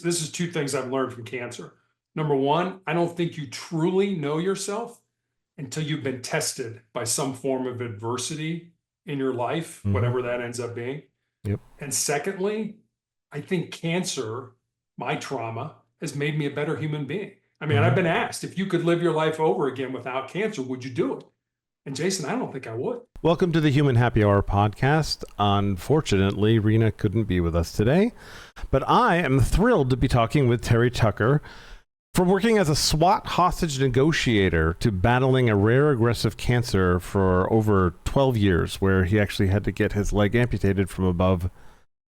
This is two things I've learned from cancer. Number one, I don't think you truly know yourself until you've been tested by some form of adversity in your life, Hmm. whatever that ends up being. Yep. And secondly, I think cancer, my trauma, has made me a better human being. I mean, I've Hmm. been asked if you could live your life over again without cancer, would you do it? And Jayson, I don't think I would. Welcome to the Human Happy Hour podcast. Unfortunately, Rena couldn't be with us today, but I am thrilled to be talking with Terry Tucker. From working as a SWAT hostage negotiator to battling a rare aggressive cancer for over 12 years, where he actually had to get his leg amputated from above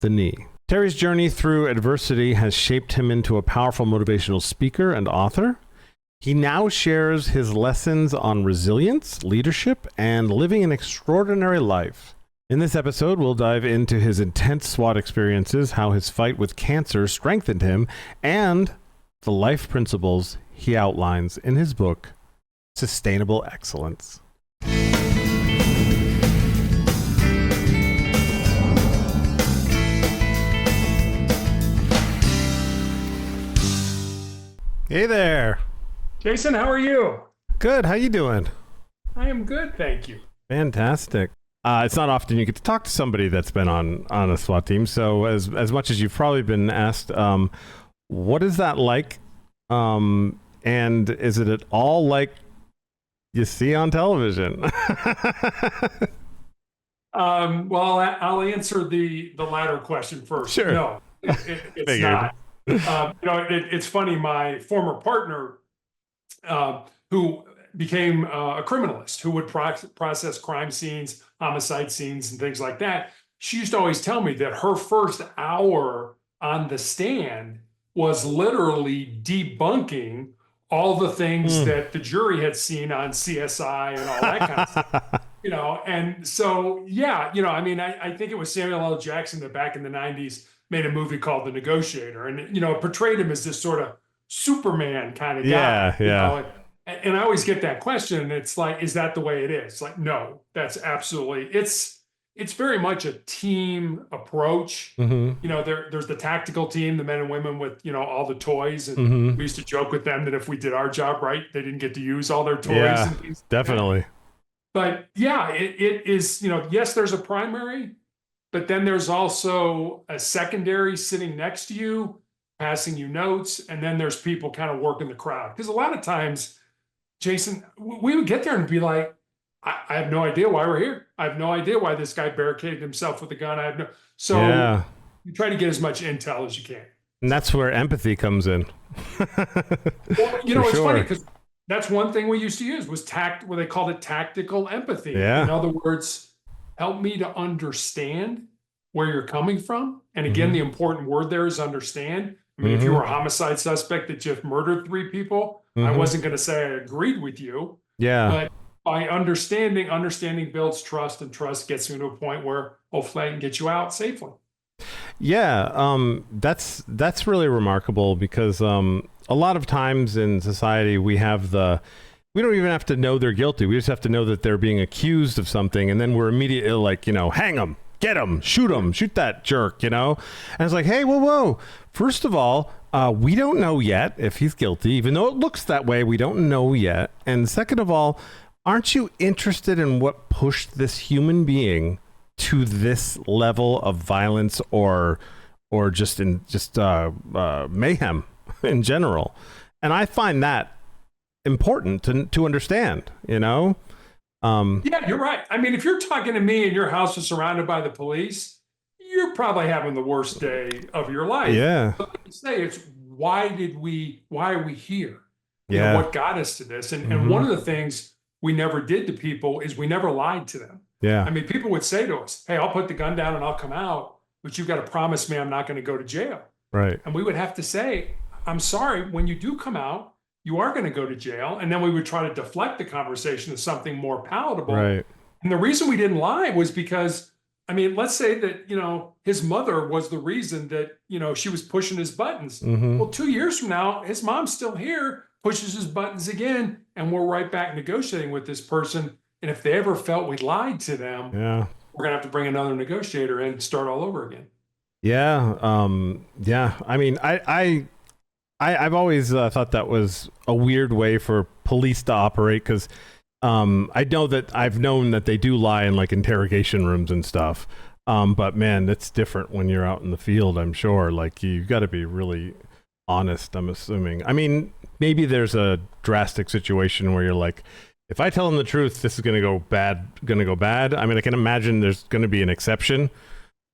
the knee. Terry's journey through adversity has shaped him into a powerful motivational speaker and author. He now shares his lessons on resilience, leadership, and living an extraordinary life. In this episode, we'll dive into his intense SWAT experiences, how his fight with cancer strengthened him, and the life principles he outlines in his book, Sustainable Excellence. Hey there. Jayson, how are you? Good. How you doing? I am good, thank you. Fantastic. It's not often you get to talk to somebody that's been on a SWAT team. So as much as you've probably been asked, what is that like? And is it at all like you see on television? Well, I'll answer the latter question first. Sure. No, it's Figured. not. It's funny. My former partner, who became a criminalist, who would process crime scenes, homicide scenes, and things like that, she used to always tell me that her first hour on the stand was literally debunking all the things that the jury had seen on CSI and all that kind of stuff. And so, yeah, I mean, I think it was Samuel L. Jackson that back in the 90s made a movie called The Negotiator, and, portrayed him as this sort of Superman kind of guy. Yeah. And I always get that question, and it's like, is that the way it is? Like, no, that's absolutely, it's very much a team approach. Mm-hmm. There's the tactical team, the men and women with, all the toys. And Mm-hmm. we used to joke with them that if we did our job right, they didn't get to use all their toys. Yeah, And things like that. definitely. But yeah, it is, yes, there's a primary, but then there's also a secondary sitting next to you, passing you notes. And then there's people kind of working the crowd. Because a lot of times, Jayson, we would get there and be like, I have no idea why we're here. I have no idea why this guy barricaded himself with a gun. So Yeah. you try to get as much intel as you can. And that's where empathy comes in. Well, it's funny because that's one thing we used to use was what they called it tactical empathy. Yeah. In other words, help me to understand where you're coming from. And again, the important word there is understand. I mean, if you were a homicide suspect that just murdered 3 people, I wasn't going to say I agreed with you. Yeah. But by understanding builds trust, and trust gets you to a point where hopefully I can get you out safely. Yeah, that's really remarkable because a lot of times in society we don't even have to know they're guilty. We just have to know that they're being accused of something, and then we're immediately like, hang them, get them, shoot that jerk, And it's like, hey, whoa. First of all, we don't know yet if he's guilty, even though it looks that way. We don't know yet. And second of all, aren't you interested in what pushed this human being to this level of violence or just mayhem in general? And I find that important to understand, Yeah, you're right. I mean, if you're talking to me and your house is surrounded by the police, you're probably having the worst day of your life. Yeah. But like you say, it's why are we here? Yeah. What got us to this? And one of the things we never did to people is we never lied to them. Yeah. I mean, people would say to us, hey, I'll put the gun down and I'll come out, but you've got to promise me I'm not going to go to jail. Right. And we would have to say, I'm sorry, when you do come out, you are going to go to jail. And then we would try to deflect the conversation to something more palatable. Right. And the reason we didn't lie was because, I mean, let's say that, his mother was the reason that, she was pushing his buttons. Mm-hmm. Well, 2 years from now, his mom's still here, pushes his buttons again, and we're right back negotiating with this person. And if they ever felt we lied to them, Yeah. we're going to have to bring another negotiator in and start all over again. Yeah. Yeah. I mean, I've always thought that was a weird way for police to operate because I know that I've known that they do lie in like interrogation rooms and stuff. But man, it's different when you're out in the field, I'm sure. Like you've got to be really honest, I'm assuming. I mean, maybe there's a drastic situation where you're like, if I tell them the truth, this is going to go bad. I mean, I can imagine there's going to be an exception.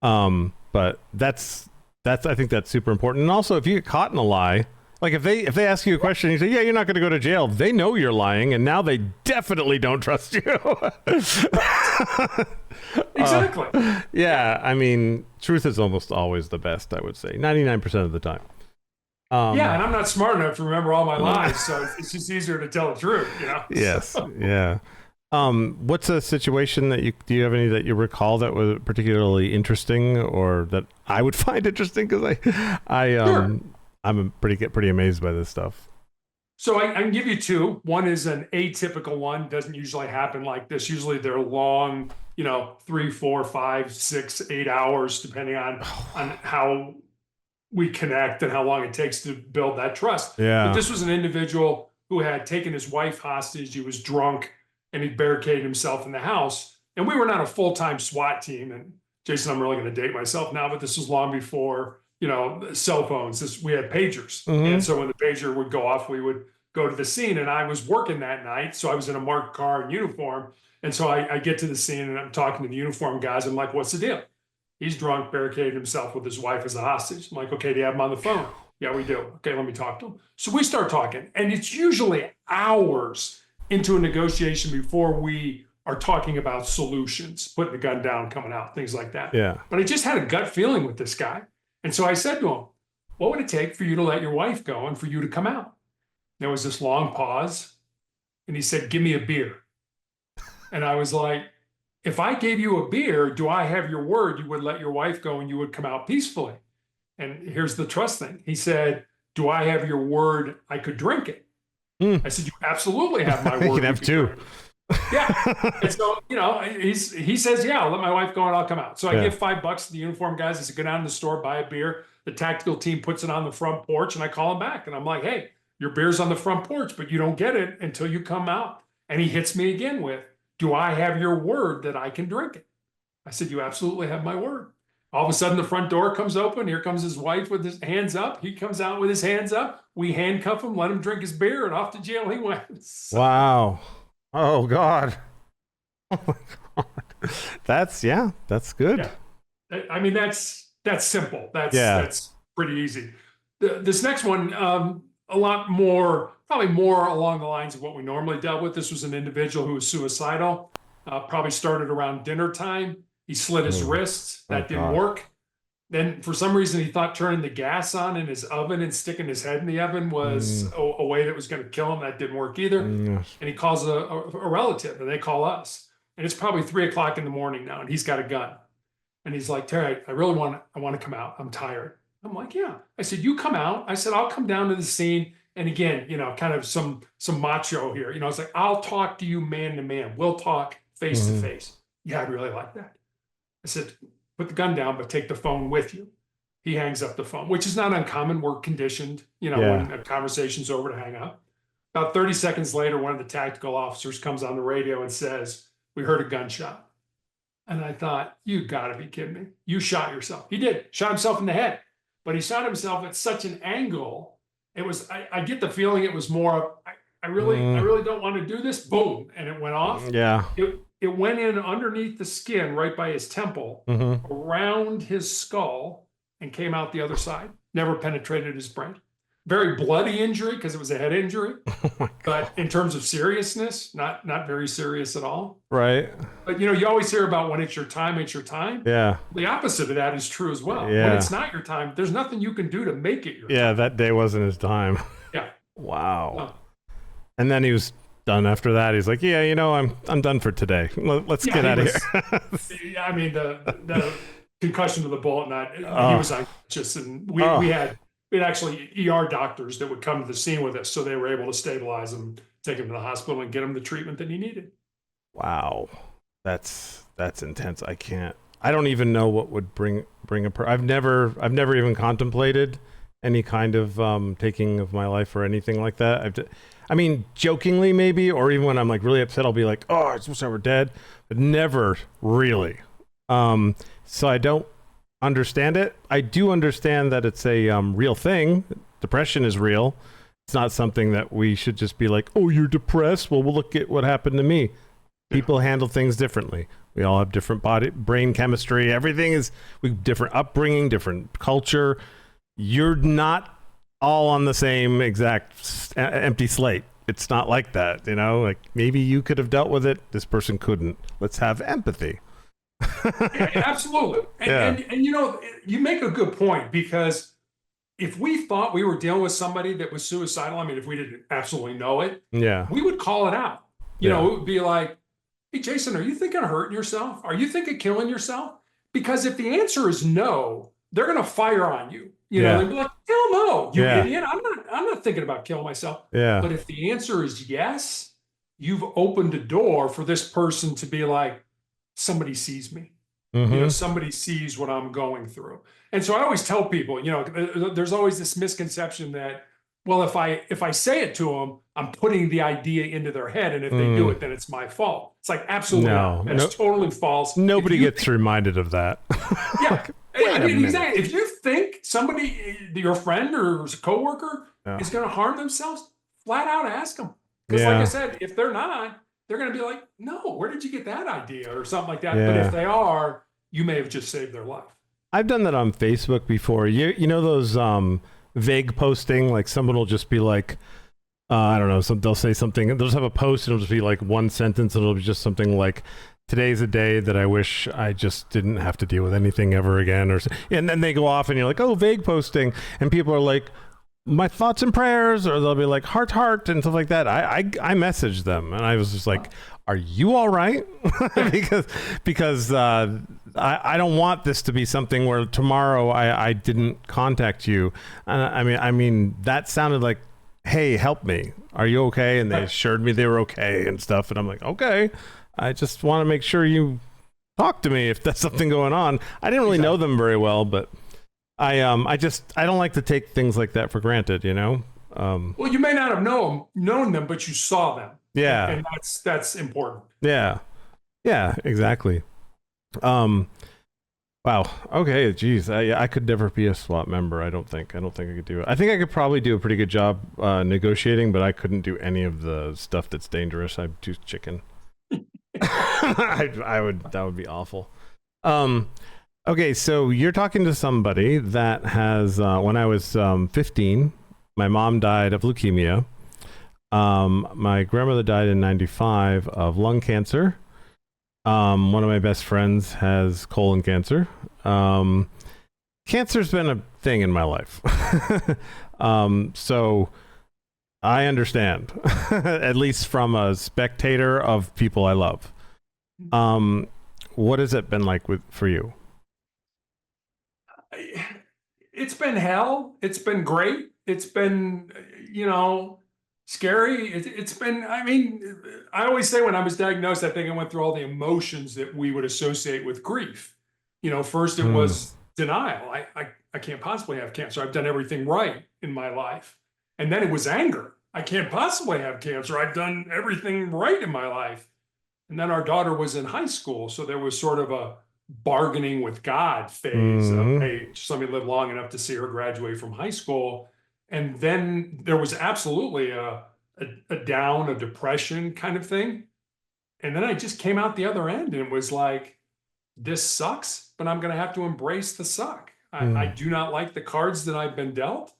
But that's I think that's super important. And also, if you get caught in a lie, like if they ask you a question, and you say, "Yeah, you're not going to go to jail," they know you're lying, and now they definitely don't trust you. Exactly. Yeah, I mean, truth is almost always the best. I would say 99% of the time. Yeah, and I'm not smart enough to remember all my lies, so it's just easier to tell the truth, you know? Yes. So. Yeah. What's a situation that do you have any that you recall that was particularly interesting or that I would find interesting? Because Sure. I'm pretty amazed by this stuff. So I can give you two. One is an atypical one, doesn't usually happen like this. Usually they're long, 3, 4, 5, 6, 8 hours, depending on how we connect and how long it takes to build that trust. Yeah. But this was an individual who had taken his wife hostage. He was drunk and he barricaded himself in the house. And we were not a full-time SWAT team. And Jason, I'm really going to date myself now, but this was long before, cell phones. We had pagers. Mhm. And so when the pager would go off, we would go to the scene. And I was working that night. So I was in a marked car and uniform. And so I get to the scene and I'm talking to the uniform guys. I'm like, what's the deal? He's drunk, barricaded himself with his wife as a hostage. I'm like, okay, do you have him on the phone? Yeah, we do. Okay, let me talk to him. So we start talking, and it's usually hours into a negotiation before we are talking about solutions, putting the gun down, coming out, things like that. Yeah. But I just had a gut feeling with this guy. And so I said to him, what would it take for you to let your wife go and for you to come out? There was this long pause, and he said, give me a beer. And I was like, if I gave you a beer, do I have your word you would let your wife go and you would come out peacefully? And here's the trust thing. He said, do I have your word I could drink it? I said, you absolutely have my word. You can have two. Yeah. And so, he says, yeah, I'll let my wife go and I'll come out. So I give $5 to the uniform guys. I said, go down to the store, buy a beer. The tactical team puts it on the front porch and I call him back. And I'm like, hey, your beer's on the front porch, but you don't get it until you come out. And he hits me again with, do I have your word that I can drink it? I said, you absolutely have my word. All of a sudden, the front door comes open. Here comes his wife with his hands up. He comes out with his hands up. We handcuff him, let him drink his beer, and off to jail he went. So, wow. Oh, God. Oh, my God. That's good. Yeah. I mean, that's simple. Yeah. That's pretty easy. This next one, a lot more, probably more along the lines of what we normally dealt with. This was an individual who was suicidal, probably started around dinner time. He slit his wrists. That didn't work. Then for some reason, he thought turning the gas on in his oven and sticking his head in the oven was a way that was going to kill him. That didn't work either. And he calls a relative and they call us. And it's probably 3 o'clock in the morning now. And he's got a gun. And he's like, Terry, I want to come out. I'm tired. I'm like, yeah. I said, you come out. I said, I'll come down to the scene. And again, kind of some macho here. It's like, I'll talk to you man to man. We'll talk face to face. Yeah, I'd really like that. I said, put the gun down, but take the phone with you. He hangs up the phone, which is not uncommon. We're conditioned, when a conversation's over to hang up. About 30 seconds later, one of the tactical officers comes on the radio and says, we heard a gunshot. And I thought, you gotta be kidding me. You shot yourself. He did, shot himself in the head, but he shot himself at such an angle. It was, I get the feeling it was more, I really don't want to do this. Boom. And it went off. Yeah. It went in underneath the skin, right by his temple, around his skull, and came out the other side. Never penetrated his brain. Very bloody injury because it was a head injury. But in terms of seriousness, not very serious at all. Right. But you always hear about when it's your time, it's your time. Yeah. The opposite of that is true as well. Yeah. When it's not your time, there's nothing you can do to make it your time. Yeah, that day wasn't his time. Yeah. Wow. And then he was done after that. He's like, yeah, I'm done for today. Let's get out of here. I mean, the concussion of the bullet nut, he was unconscious, and we had actually ER doctors that would come to the scene with us, so they were able to stabilize him, take him to the hospital, and get him the treatment that he needed. Wow, that's intense. I can't I don't even know what would bring I've never even contemplated any kind of taking of my life or anything like that. I mean, jokingly maybe, or even when I'm like really upset, I'll be like, "Oh, I wish I were dead," but never really. So I don't understand it. I do understand that it's a real thing. Depression is real. It's not something that we should just be like, "Oh, you're depressed? Well, we'll look at what happened to me." People handle things differently. We all have different brain chemistry. Everything is different upbringing, different culture. You're not all on the same exact empty slate. It's not like that, you know? Like maybe you could have dealt with it. This person couldn't. Let's have empathy. Yeah, absolutely. And you know, you make a good point, because if we thought we were dealing with somebody that was suicidal, I mean, if we didn't absolutely know it, Yeah. we would call it out. You know, it would be like, "Hey, Jayson, are you thinking of hurting yourself? Are you thinking of killing yourself?" Because if the answer is no, they're going to fire on you. You know, they'll be like, "Hell no, you idiot. I'm not thinking about killing myself." Yeah. But if the answer is yes, you've opened a door for this person to be like, "Somebody sees me." You know, somebody sees what I'm going through. And so I always tell people, you know, there's always this misconception that, well, if I say it to them, I'm putting the idea into their head, and if they do it, then it's my fault. It's like, absolutely not. That's totally false. Nobody gets reminded of that. Yeah. I mean, exactly. If you think somebody, your friend or a coworker, is going to harm themselves, flat out ask them. Because like I said, if they're not, they're going to be like, "No, where did you get that idea?" or something like that. But if they are, you may have just saved their life. I've done that on Facebook before. You know those vague posting, like someone will just be like, I don't know, they'll say something, they'll just have a post and it'll just be like one sentence, and it'll be just something like, "Today's a day that I wish I just didn't have to deal with anything ever again," and then they go off and you're like, "Oh, vague posting," and people are like, "My thoughts and prayers," or they'll be like, heart," and stuff like that. I messaged them and I was just like, "Are you all right?" because I don't want this to be something where tomorrow I didn't contact you. I mean that sounded like, "Hey, help me. Are you okay?" And they assured me they were okay and stuff. And I'm like, "Okay, I just want to make sure you talk to me if there's something going on." I didn't really know them very well, but I don't like to take things like that for granted, you know? Well, you may not have known them, but you saw them. Yeah. And that's important. Yeah. Yeah, exactly. Wow. Okay. Geez. I could never be a SWAT member. I don't think I could do it. I think I could probably do a pretty good job negotiating, but I couldn't do any of the stuff that's dangerous. I'm too chicken. That would be awful. Okay. So you're talking to somebody that has, when I was 15, my mom died of leukemia. My grandmother died in 95 of lung cancer. One of my best friends has colon cancer. Cancer's been a thing in my life. So I understand, at least from a spectator of people I love. What has it been like for you? It's been hell. It's been great. It's been, you know, scary. It's been, I mean, I always say when I was diagnosed, I think I went through all the emotions that we would associate with grief. You know, first it was denial. I can't possibly have cancer. I've done everything right in my life. And then it was anger. I can't possibly have cancer. I've done everything right in my life. And then our daughter was in high school. So there was sort of a bargaining with God phase of, hey, just let me live long enough to see her graduate from high school. And then there was absolutely a down, a depression kind of thing. And then I just came out the other end and was like, this sucks, but I'm going to have to embrace the suck. I do not like the cards that I've been dealt,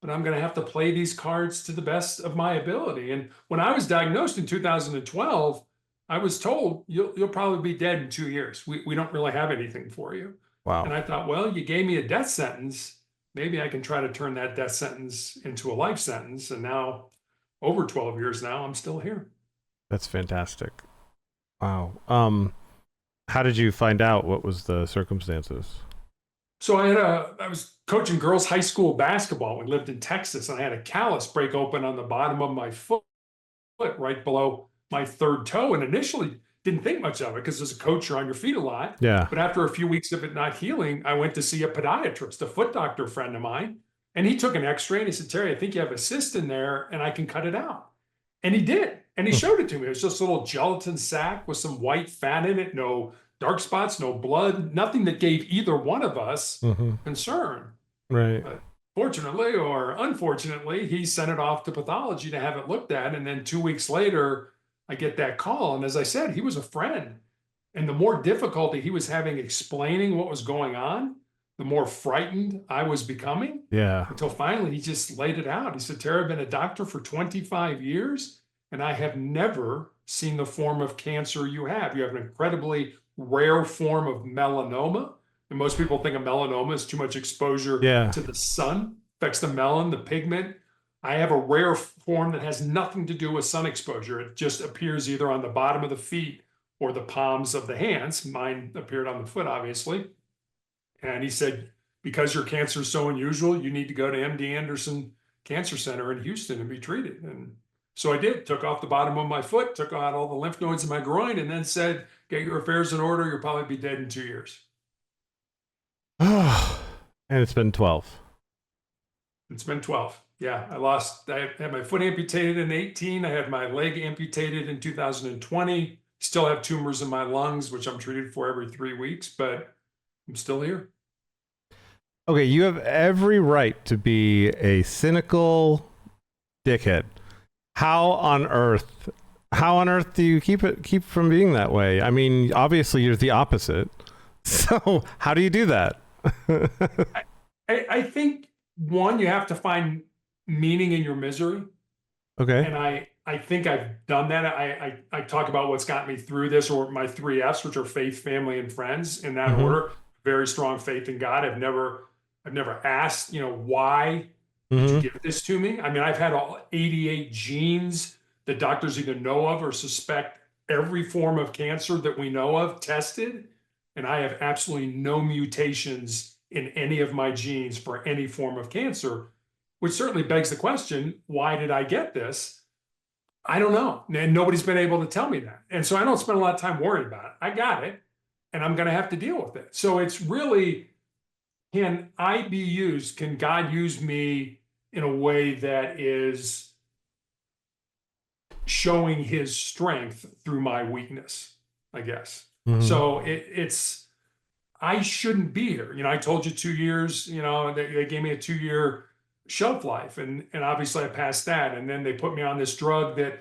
but I'm going to have to play these cards to the best of my ability. And when I was diagnosed in 2012, I was told you'll probably be dead in 2 years. We don't really have anything for you. Wow. And I thought, well, you gave me a death sentence. Maybe I can try to turn that death sentence into a life sentence. And now, over 12 years now, I'm still here. That's fantastic. Wow. How did you find out? What was the circumstances? So I was coaching girls high school basketball. We lived in Texas, and I had a callus break open on the bottom of my foot right below my third toe. And initially didn't think much of it because as a coach, you're on your feet a lot. Yeah. But after a few weeks of it not healing, I went to see a podiatrist, a foot doctor friend of mine, and he took an x-ray and he said, Terry, I think you have a cyst in there and I can cut it out. And he did. And he showed it to me. It was just a little gelatin sac with some white fat in it, no dark spots, no blood, nothing that gave either one of us concern. Right. But fortunately or unfortunately, he sent it off to pathology to have it looked at. And then 2 weeks later, I get that call. And as I said, he was a friend. And the more difficulty he was having explaining what was going on, the more frightened I was becoming. Yeah. Until finally he just laid it out. He said, Terry, I've been a doctor for 25 years, and I have never seen the form of cancer you have. You have an incredibly rare form of melanoma. And most people think of melanoma as too much exposure to the sun, affects the melanin, the pigment. I have a rare form that has nothing to do with sun exposure. It just appears either on the bottom of the feet or the palms of the hands. Mine appeared on the foot, obviously. And he said, because your cancer is so unusual, you need to go to MD Anderson Cancer Center in Houston and be treated. And so I did, took off the bottom of my foot, took out all the lymph nodes in my groin, and then said, get your affairs in order. You'll probably be dead in 2 years. And it's been 12. It's been 12. Yeah, I had my foot amputated in 18. I had my leg amputated in 2020. Still have tumors in my lungs, which I'm treated for every 3 weeks, but I'm still here. Okay, you have every right to be a cynical dickhead. How on earth do you keep from being that way? I mean, obviously you're the opposite. So how do you do that? I think, one, you have to find meaning in your misery. Okay. And I think I've done that. I talk about what's got me through this, or my 3 F's, which are faith, family, and friends, in that order. Very strong faith in God. I've never asked, why did you give this to me? I mean, I've had all 88 genes that doctors either know of or suspect every form of cancer that we know of tested. And I have absolutely no mutations in any of my genes for any form of cancer, which certainly begs the question, why did I get this? I don't know. And nobody's been able to tell me that. And so I don't spend a lot of time worrying about it. I got it, and I'm going to have to deal with it. So it's really, can God use me in a way that is showing his strength through my weakness, I guess. So I shouldn't be here. I told you 2 years, they gave me a 2-year shelf life, and obviously I passed that. And then they put me on this drug that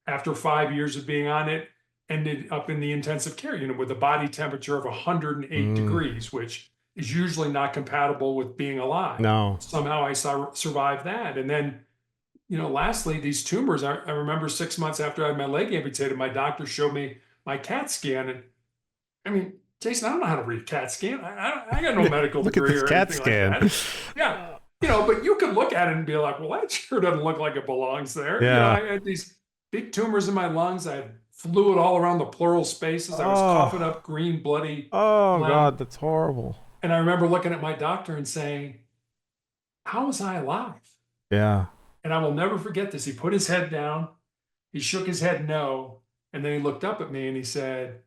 after 5 years of being on it, ended up in the intensive care unit with a body temperature of 108 degrees, which is usually not compatible with being alive. No. Somehow I survived that. And then, lastly, these tumors, I remember 6 months after I had my leg amputated, my doctor showed me my CAT scan. And I mean, Jayson, I don't know how to read a CAT scan. I got no medical degree at this or CAT anything scan. like that. Yeah. But you could look at it and be like, well, that sure doesn't look like it belongs there. Yeah. I had these big tumors in my lungs. I had fluid all around the pleural spaces. I was coughing up green, bloody. Oh, blood. God, that's horrible. And I remember looking at my doctor and saying, how was I alive? Yeah. And I will never forget this. He put his head down. He shook his head no. And then he looked up at me and he said,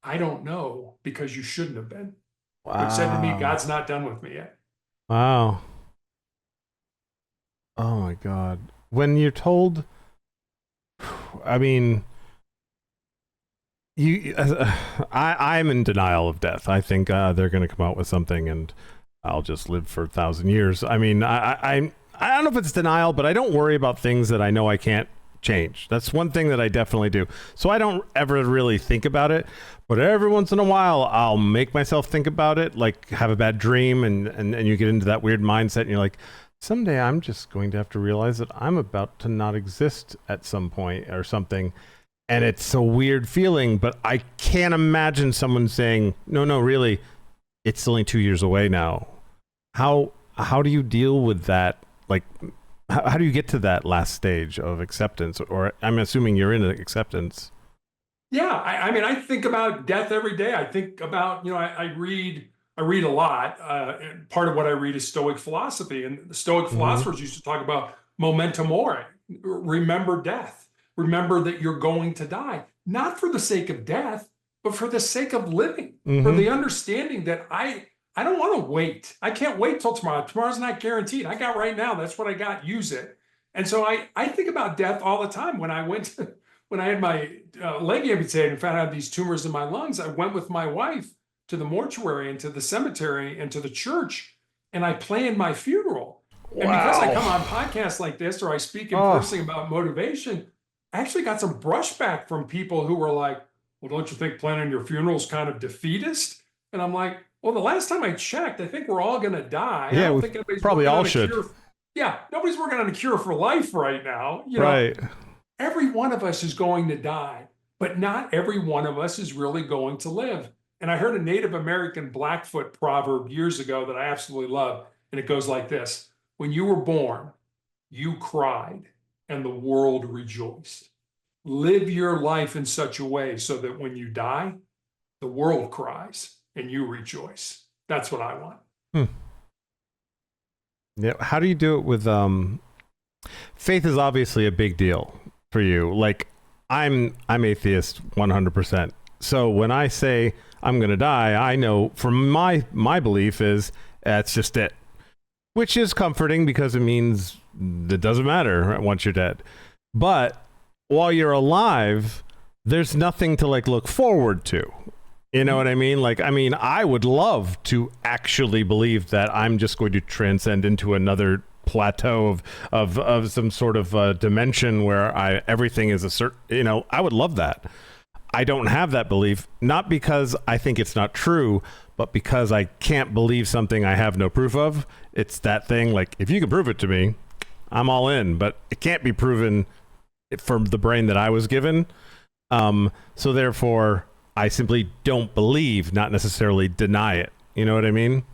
I don't know, because you shouldn't have been. Wow. Which said to me, God's not done with me yet. Wow. Oh my God. When you're told, I mean, I'm in denial of death. I think they're going to come out with something and I'll just live for 1,000 years. I mean, I don't know if it's denial, but I don't worry about things that I know I can't change. That's one thing that I definitely do. So I don't ever really think about it, but every once in a while I'll make myself think about it, like have a bad dream and you get into that weird mindset and you're like, someday I'm just going to have to realize that I'm about to not exist at some point or something. And it's a weird feeling, but I can't imagine someone saying, no, really, it's only 2 years away now. How do you deal with that? Like, how do you get to that last stage of acceptance? Or I'm assuming you're in acceptance. Yeah, I mean, I think about death every day. I think about, I read a lot. And part of what I read is Stoic philosophy, and the Stoic philosophers used to talk about memento mori, remember death. remember that you're going to die, not for the sake of death, but for the sake of living, for Mm-hmm. the understanding that I don't want to wait. I can't wait till tomorrow. Tomorrow's not guaranteed. I got right now. That's what I got. Use it. And so I think about death all the time. When I had my leg amputated and found out these tumors in my lungs, I went with my wife to the mortuary and to the cemetery and to the church, and I planned my funeral. And because I come on podcasts like this, or I speak in person about motivation, I actually got some brushback from people who were like, well, don't you think planning your funeral is kind of defeatist? And I'm like, well, the last time I checked, I think we're all going to die. Yeah, I don't think anybody's probably working all on a should. cure. Yeah, nobody's working on a cure for life right now. You know, Right. every one of us is going to die, but not every one of us is really going to live. And I heard a Native American Blackfoot proverb years ago that I absolutely love. And it goes like this: when you were born, you cried and the world rejoiced. Live your life in such a way so that when you die, the world cries and you rejoice. That's what I want. Yeah. How do you do it with faith? Is obviously a big deal for you. Like I'm atheist 100%. So when I say I'm going to die, I know from my belief is that's just it, which is comforting because it means it doesn't matter once you're dead. But while you're alive, there's nothing to like look forward to. You know what I mean? Like, I mean, I would love to actually believe that I'm just going to transcend into another plateau of some sort of dimension where everything is a certain, you know, I would love that. I don't have that belief, not because I think it's not true, but because I can't believe something I have no proof of. It's that thing, like, if you can prove it to me, I'm all in, but it can't be proven from the brain that I was given. So therefore, I simply don't believe, not necessarily deny it. You know what I mean?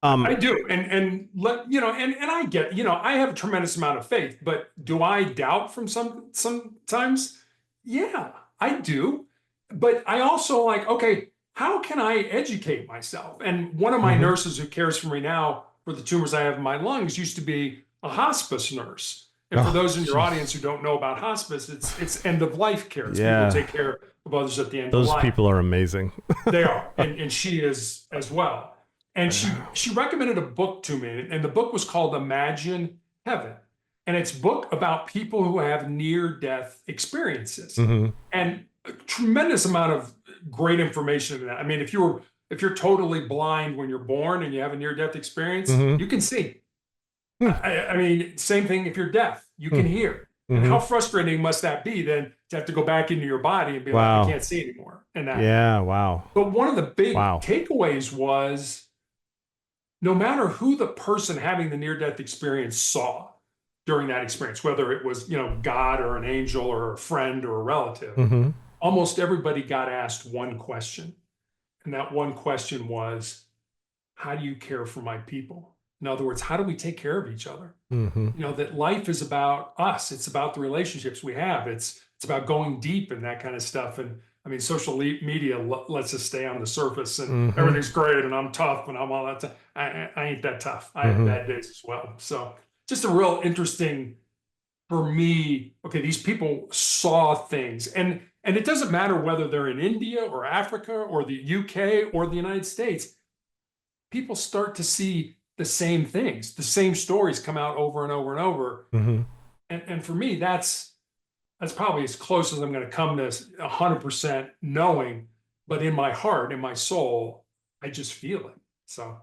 I do. And you know, and I get, you know, I have a tremendous amount of faith, but do I doubt from sometimes? Yeah, I do. But I also like, okay, how can I educate myself? And one of my nurses who cares for me now for the tumors I have in my lungs used to be a hospice nurse. And for those in your audience who don't know about hospice, it's end of life care. It's people take care of others at the end of life. Those people are amazing. They are, and she is as well. And she recommended a book to me, and the book was called Imagine Heaven. And it's a book about people who have near-death experiences. And a tremendous amount of great information in that. I mean, if you're totally blind when you're born and you have a near-death experience, you can see. I mean, same thing if you're deaf, you can hear. And how frustrating must that be then to have to go back into your body and be like, I can't see anymore. And that. Yeah, wow. But one of the big takeaways was no matter who the person having the near-death experience saw during that experience, whether it was, you know, God or an angel or a friend or a relative, almost everybody got asked one question. And that one question was, how do you care for my people? In other words, how do we take care of each other? You know, that life is about us. It's about the relationships we have. It's about going deep and that kind of stuff. And I mean, social media lets us stay on the surface and everything's great and I'm tough and I'm all that tough. I ain't that tough. I have bad days as well. So just a real interesting for me. Okay, these people saw things, and it doesn't matter whether they're in India or Africa or the UK or the United States. People start to see the same things, the same stories come out over and over and over. And for me, that's probably as close as I'm going to come to 100% knowing, but in my heart, in my soul, I just feel it. So.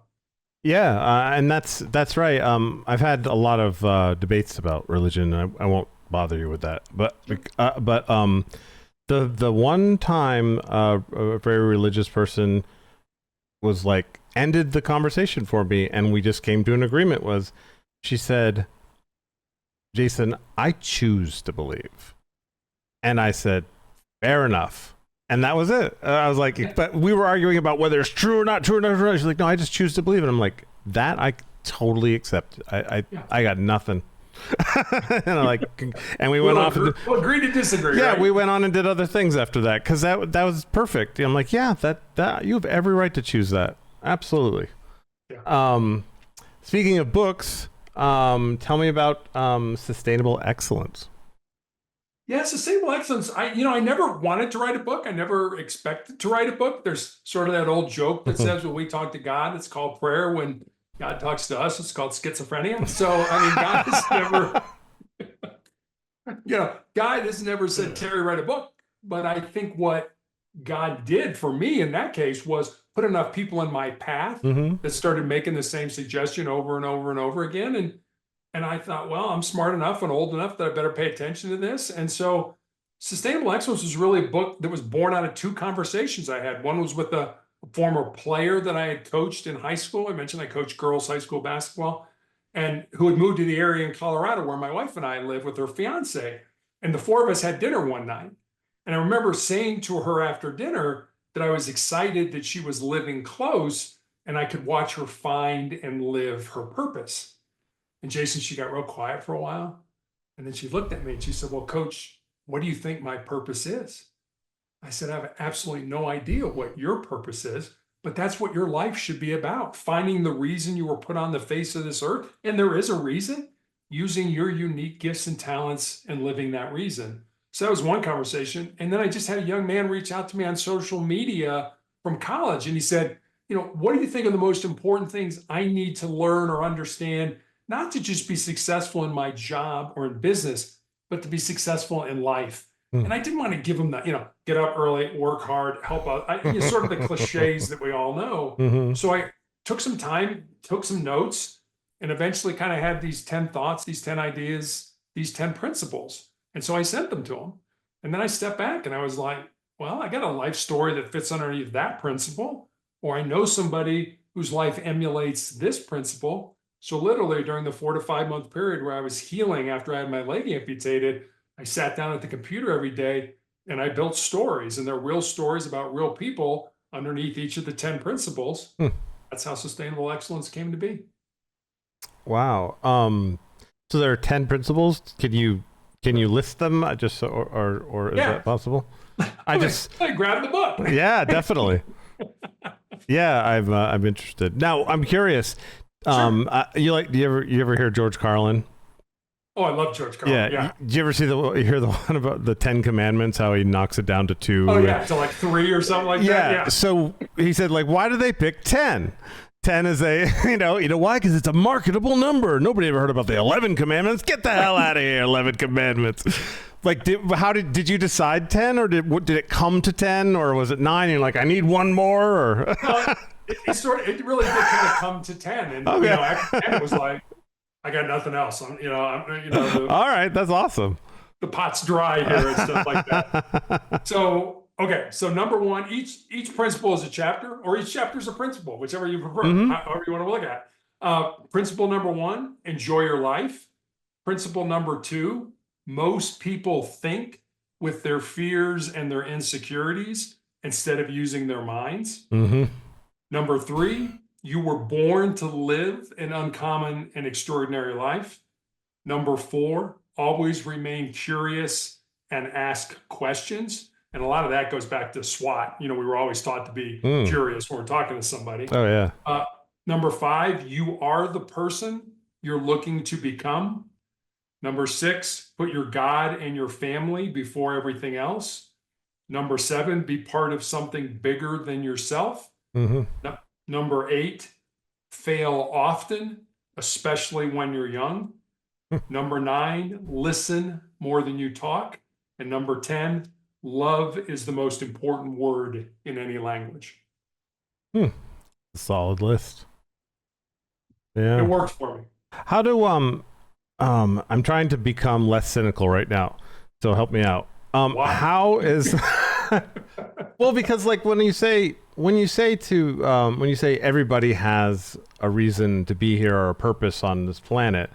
Yeah, and that's right. I've had a lot of debates about religion. I won't bother you with that, but the one time a very religious person was like ended the conversation for me, and we just came to an agreement. Was she said, "Jayson, I choose to believe," and I said, "Fair enough." And that was it. I was like, but we were arguing about whether it's true or not true or not true. She's like, no, I just choose to believe. And I'm like, that I totally accept. I got nothing. And I'm like, and we went off. We'll agree to disagree. Yeah, right? we went on and did other things after that because that was perfect. I'm like, yeah, that you have every right to choose that. Absolutely. Yeah. Speaking of books, tell me about Sustainable Excellence. Yeah, sustainable excellence. I never wanted to write a book. I never expected to write a book. There's sort of that old joke that says when we talk to God, it's called prayer. When God talks to us, it's called schizophrenia. So, I mean, God has never, God has never said, Terry, write a book. But I think what God did for me in that case was put enough people in my path that started making the same suggestion over and over and over again. And I thought, well, I'm smart enough and old enough that I better pay attention to this. And so Sustainable Excellence was really a book that was born out of two conversations I had. One was with a former player that I had coached in high school. I mentioned I coached girls high school basketball, and who had moved to the area in Colorado where my wife and I live with her fiance. And the four of us had dinner one night. And I remember saying to her after dinner that I was excited that she was living close and I could watch her find and live her purpose. And Jayson, she got real quiet for a while. And then she looked at me and she said, well, Coach, what do you think my purpose is? I said, I have absolutely no idea what your purpose is, but that's what your life should be about. Finding the reason you were put on the face of this earth. And there is a reason, using your unique gifts and talents and living that reason. So that was one conversation. And then I just had a young man reach out to me on social media from college. And he said, what do you think are the most important things I need to learn or understand, not to just be successful in my job or in business, but to be successful in life? And I didn't want to give him that, get up early, work hard, help out, sort of the cliches that we all know. So I took some time, took some notes, and eventually kind of had these 10 thoughts, these 10 ideas, these 10 principles. And so I sent them to him. And then I stepped back and I was like, well, I got a life story that fits underneath that principle, or I know somebody whose life emulates this principle. So literally during the 4 to 5 month period where I was healing after I had my leg amputated, I sat down at the computer every day and I built stories, and they're real stories about real people underneath each of the 10 principles. That's how sustainable excellence came to be. Wow. So there are 10 principles. Can you list them? Just or is that possible? I grabbed the book. Yeah, definitely. Yeah, I'm interested. Now I'm curious. Sure. Do you ever hear George Carlin? Oh, I love George Carlin. Yeah. Do you ever hear the one about the 10 Commandments, how he knocks it down to 2? Oh yeah, to like 3 or something like that. Yeah. So he said, why do they pick 10? 10 is a, why? Because it's a marketable number. Nobody ever heard about the 11 Commandments. Get the hell out of here, 11 Commandments. Did you decide 10, or did it come to 10, or was it 9? And you're like, I need one more, or? It really did kind of come to 10, and okay. After 10 it was like, I got nothing else. All right, that's awesome. The pot's dry here and stuff like that. So number one, each principle is a chapter, or each chapter is a principle, whichever you prefer, however you want to look at it. Principle number 1, enjoy your life. Principle number 2, most people think with their fears and their insecurities instead of using their minds. Number 3, you were born to live an uncommon and extraordinary life. Number 4, always remain curious and ask questions. And a lot of that goes back to SWAT. We were always taught to be curious when we're talking to somebody. Oh, yeah. Number 5, you are the person you're looking to become. Number 6, put your God and your family before everything else. Number 7, be part of something bigger than yourself. Number 8, fail often, especially when you're young. Number 9, listen more than you talk. And number 10, love is the most important word in any language. Solid list. Yeah. It works for me. How do I'm trying to become less cynical right now, so help me out. Wow. How is well, because when you say everybody has a reason to be here or a purpose on this planet,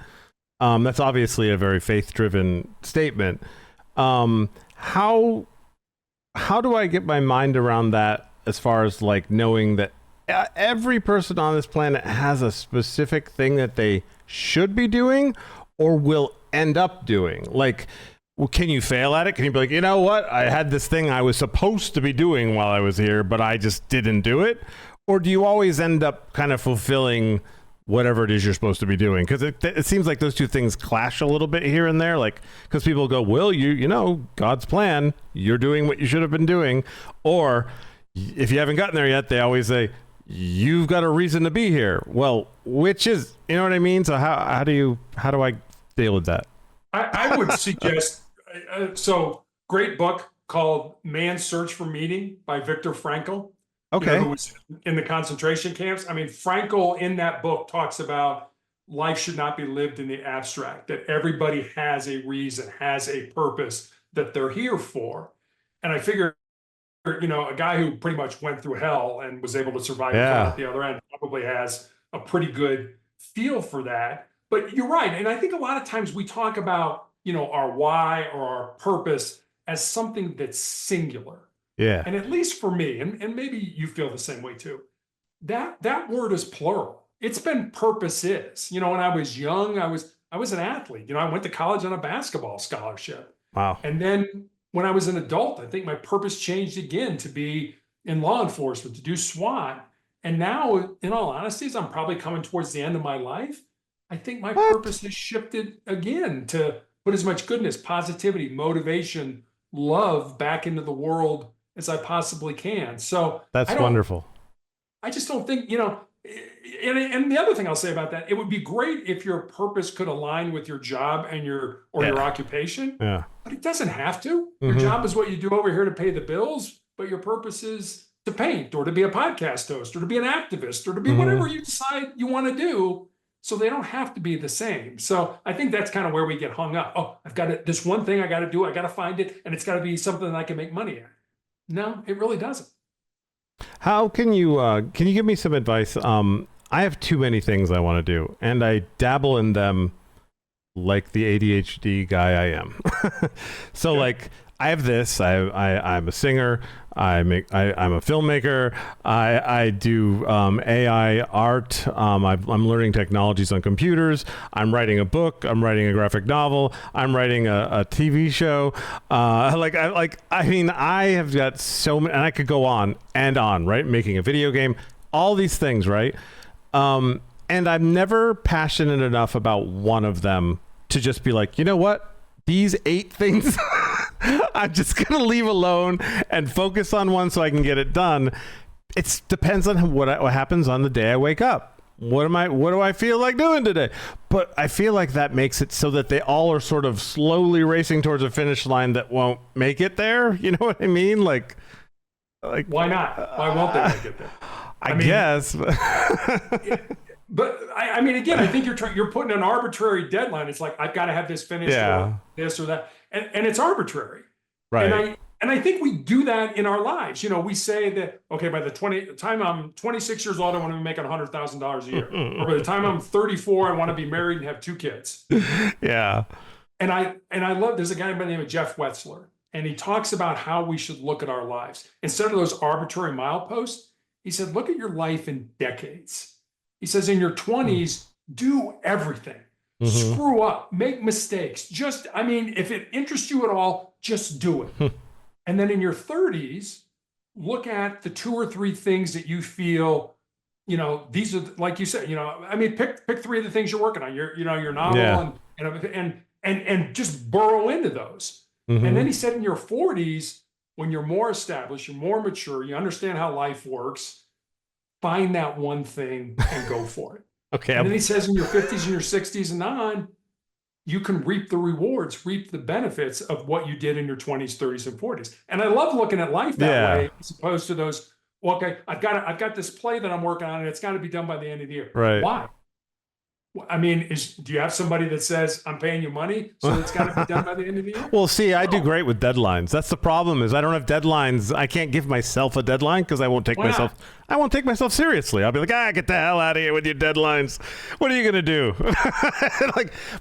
that's obviously a very faith-driven statement. How do I get my mind around that, as far as knowing that every person on this planet has a specific thing that they should be doing or will end up doing? Can you fail at it? Can you be like, you know what? I had this thing I was supposed to be doing while I was here, but I just didn't do it? Or do you always end up kind of fulfilling whatever it is you're supposed to be doing? Because it seems like those two things clash a little bit here and there, like, because people go, well, you know, God's plan, you're doing what you should have been doing. Or if you haven't gotten there yet, they always say, you've got a reason to be here. Well, which is, you know what I mean? So how do I deal with that? I would suggest, so great book called Man's Search for Meaning by Viktor Frankl. Okay. You know, who was in the concentration camps. I mean, Frankl in that book talks about life should not be lived in the abstract, that everybody has a reason, has a purpose that they're here for. And I figure, you know, a guy who pretty much went through hell and was able to survive and come out the other end probably has a pretty good feel for that. But you're right. And I think a lot of times we talk about, you know, our why or our purpose as something that's singular. Yeah. And at least for me, and maybe you feel the same way too, that word is plural. It's been purposes. You know, when I was young, I was an athlete. You know, I went to college on a basketball scholarship. Wow. And then when I was an adult, I think my purpose changed again to be in law enforcement, to do SWAT. And now, in all honesty, as I'm probably coming towards the end of my life, I think my purpose has shifted again to put as much goodness, positivity, motivation, love back into the world as I possibly can. So that's wonderful. I just don't think, you know, and the other thing I'll say about that, it would be great if your purpose could align with your job and your occupation. Yeah. But it doesn't have to. Your job is what you do over here to pay the bills, but your purpose is to paint or to be a podcast host or to be an activist or to be whatever you decide you want to do. So they don't have to be the same. So I think that's kind of where we get hung up. Oh, I've got this one thing I got to do. I got to find it. And it's got to be something that I can make money at. No, it really doesn't. How can you give me some advice? I have too many things I want to do, and I dabble in them like the ADHD guy I am. So like I have this, I'm a singer, I'm a filmmaker, I do AI art, I'm learning technologies on computers, I'm writing a book, I'm writing a graphic novel, I'm writing a TV show. I mean, I have got so many, and I could go on and on, right? Making a video game, all these things, right? And I'm never passionate enough about one of them to just be like, you know what? These 8 things I'm just going to leave alone and focus on one so I can get it done. It depends on what happens on the day I wake up. What do I feel like doing today? But I feel like that makes it so that they all are sort of slowly racing towards a finish line that won't make it there. You know what I mean? Like why not? Why won't they make it there? I guess. But I mean, again, I think you're putting an arbitrary deadline. It's like, I've got to have this finished or this or that. And it's arbitrary. Right. And I think we do that in our lives. You know, we say that, okay, by the time I'm 26 years old, I want to be making $100,000 a year. Or by the time I'm 34, I want to be married and have 2 kids. Yeah. And I love, there's a guy by the name of Jeff Wetzler, and he talks about how we should look at our lives. Instead of those arbitrary mileposts, he said, look at your life in decades. He says, in your 20s, do everything. Screw up, make mistakes. If it interests you at all, just do it. And then in your 30s, look at the 2 or 3 things that you feel, you know, these are, like you said, you know, I mean, pick 3 of the things you're working on, your novel and just burrow into those. And then he said, in your 40s, when you're more established, you're more mature, you understand how life works, find that one thing and go for it. Okay. And then he says in your 50s and your 60s and on, you can reap the rewards, reap the benefits of what you did in your 20s, 30s, and 40s. And I love looking at life that way, as opposed to those, okay, I've got this play that I'm working on and it's got to be done by the end of the year. Right. Why? I mean, do you have somebody that says, I'm paying you money, so it's got to be done by the end of the year? Well, see, I do great with deadlines. That's the problem, is I don't have deadlines. I can't give myself a deadline because I won't take myself seriously. I'll be like, get the hell out of here with your deadlines. What are you going to do?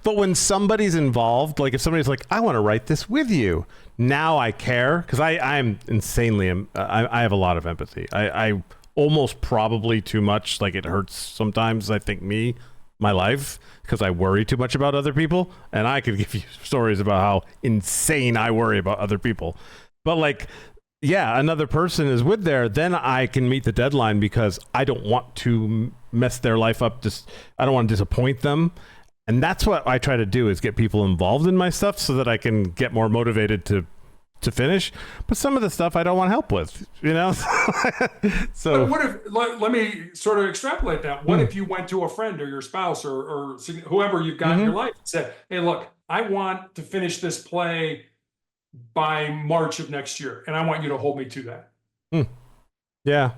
But when somebody's involved, like if somebody's like, I want to write this with you, now I care, because I'm insanely, I have a lot of empathy. I almost probably too much, like it hurts sometimes, I think, my life, because I worry too much about other people, and I could give you stories about how insane I worry about other people. But like, another person is with there, then I can meet the deadline because I don't want to mess their life up. Just I don't want to disappoint them. And that's what I try to do, is get people involved in my stuff so that I can get more motivated to finish. But some of the stuff I don't want help with, So but what if, let me sort of extrapolate that. What if you went to a friend or your spouse or whoever you've got in your life and said, hey, look, I want to finish this play by March of next year, and I want you to hold me to that. Yeah.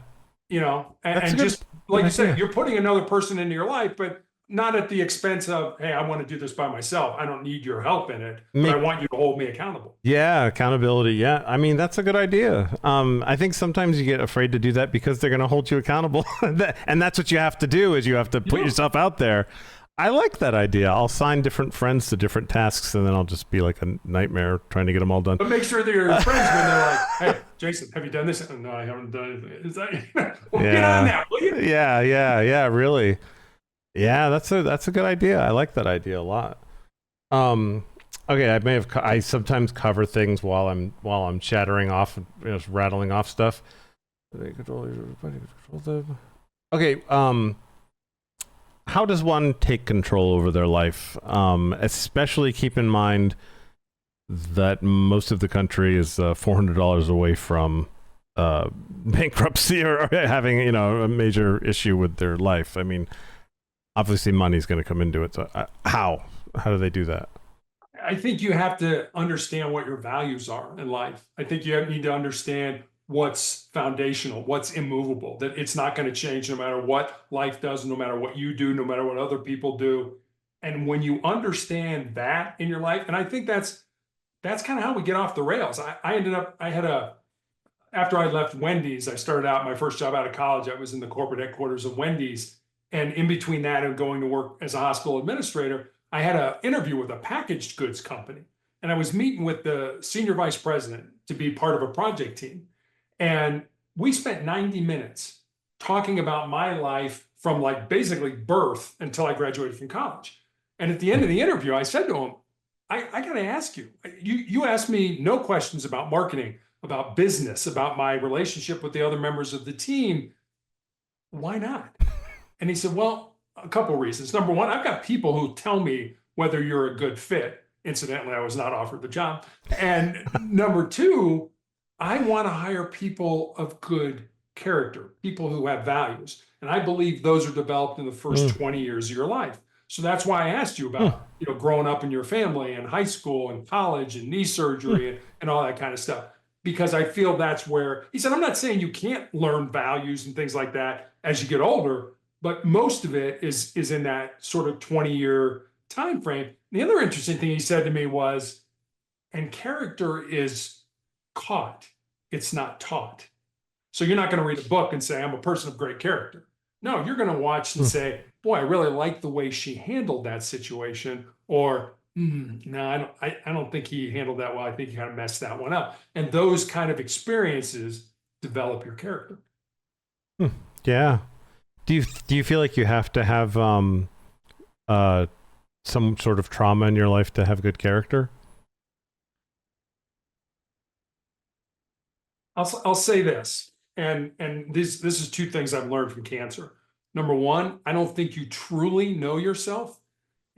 And just like you said, you're putting another person into your life, but not at the expense of, hey, I want to do this by myself. I don't need your help in it, but I want you to hold me accountable. Yeah, accountability. Yeah, I mean, that's a good idea. I think sometimes you get afraid to do that because they're going to hold you accountable. And that's what you have to do, is you have to put yourself out there. I like that idea. I'll assign different friends to different tasks, and then I'll just be like a nightmare trying to get them all done. But make sure that your friends, when they're like, hey, Jayson, have you done this? No, I haven't done anything. Is that, get on that, will you? Yeah, really. Yeah, that's a good idea. I like that idea a lot. Okay, I sometimes cover things while I'm chattering off, just rattling off stuff. Okay, how does one take control over their life? Especially keep in mind that most of the country is $400 away from bankruptcy or having a major issue with their life. I mean, obviously money's going to come into it. So how do they do that? I think you have to understand what your values are in life. I think you need to understand what's foundational, what's immovable, that it's not going to change no matter what life does, no matter what you do, no matter what other people do. And when you understand that in your life, and I think that's kind of how we get off the rails. After I left Wendy's, I started out my first job out of college. I was in the corporate headquarters of Wendy's. And in between that and going to work as a hospital administrator, I had an interview with a packaged goods company. And I was meeting with the senior vice president to be part of a project team. And we spent 90 minutes talking about my life from like basically birth until I graduated from college. And at the end of the interview, I said to him, I got to ask you, you asked me no questions about marketing, about business, about my relationship with the other members of the team. Why not? And he said, well, a couple of reasons. Number one, I've got people who tell me whether you're a good fit. Incidentally, I was not offered the job. And number two, I want to hire people of good character, people who have values. And I believe those are developed in the first 20 years of your life. So that's why I asked you about, growing up in your family and high school and college and knee surgery and all that kind of stuff. Because I feel that's where, he said, I'm not saying you can't learn values and things like that as you get older, but most of it is in that sort of 20-year time frame. The other interesting thing he said to me was, and character is caught, it's not taught. So you're not going to read a book and say, I'm a person of great character. No, you're going to watch and say, boy, I really like the way she handled that situation. Or, no, I don't think he handled that well. I think he kind of messed that one up. And those kind of experiences develop your character. Yeah. Do you feel like you have to have some sort of trauma in your life to have good character? I'll say this, and this is two things I've learned from cancer. Number one, I don't think you truly know yourself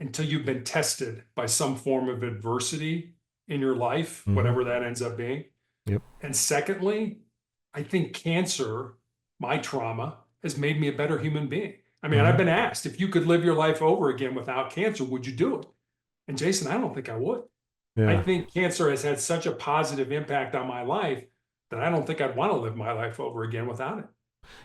until you've been tested by some form of adversity in your life, whatever that ends up being. Yep. And secondly, I think cancer, my trauma, has made me a better human being. I mean, I've been asked, if you could live your life over again without cancer, would you do it? And Jayson, I don't think I would. Yeah. I think cancer has had such a positive impact on my life that I don't think I'd want to live my life over again without it.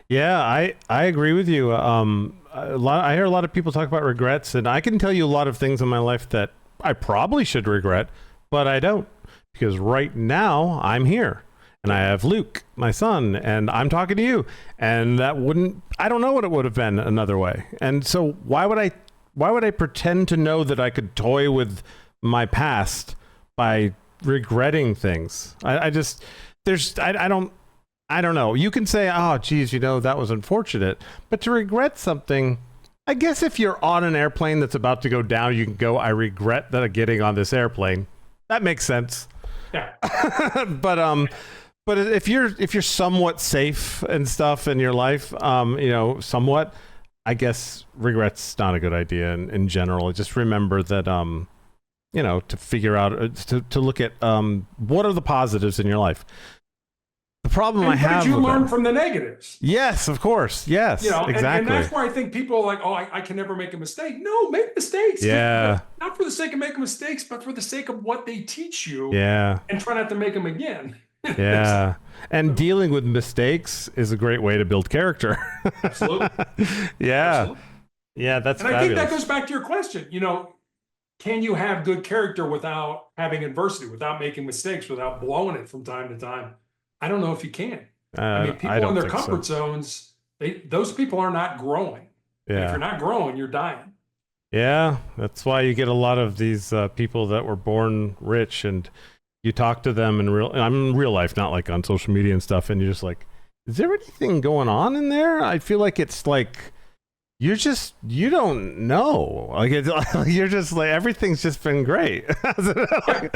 Yeah, I agree with you. I hear a lot of people talk about regrets, and I can tell you a lot of things in my life that I probably should regret, but I don't, because right now I'm here. And I have Luke, my son, and I'm talking to you. And I don't know what it would have been another way. And so why would I pretend to know that I could toy with my past by regretting things? I don't know. You can say, oh, geez, that was unfortunate. But to regret something, I guess if you're on an airplane that's about to go down, you can go, I regret that I'm getting on this airplane. That makes sense. Yeah. But if you're somewhat safe and stuff in your life, somewhat, I guess regret's not a good idea in general. Just remember that, to figure out, to look at what are the positives in your life. The problem and I have. What did you learn from the negatives? Yes, of course. Yes, exactly. And that's where I think people are like, oh, I can never make a mistake. No, make mistakes. Yeah. Not for the sake of making mistakes, but for the sake of what they teach you. Yeah. And try not to make them again. Yeah. And dealing with mistakes is a great way to build character. Absolutely. Yeah. Absolutely. Yeah, that's and fabulous. I think that goes back to your question. Can you have good character without having adversity, without making mistakes, without blowing it from time to time? I don't know if you can. People in their comfort zones, those people are not growing. Yeah. And if you're not growing, you're dying. Yeah, that's why you get a lot of these people that were born rich, and you talk to them in real life, not like on social media and stuff, and you're just like, is there anything going on in there? I feel like it's like you don't know. Like you're just like, everything's just been great. You're out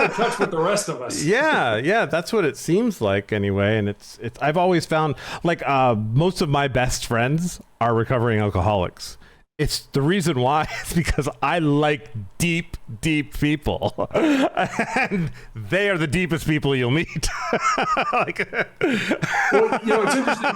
of touch with the rest of us. Yeah, that's what it seems like anyway. And it's I've always found like most of my best friends are recovering alcoholics. It's the reason why is because I like deep people, and they are the deepest people you'll meet. Well, it's interesting.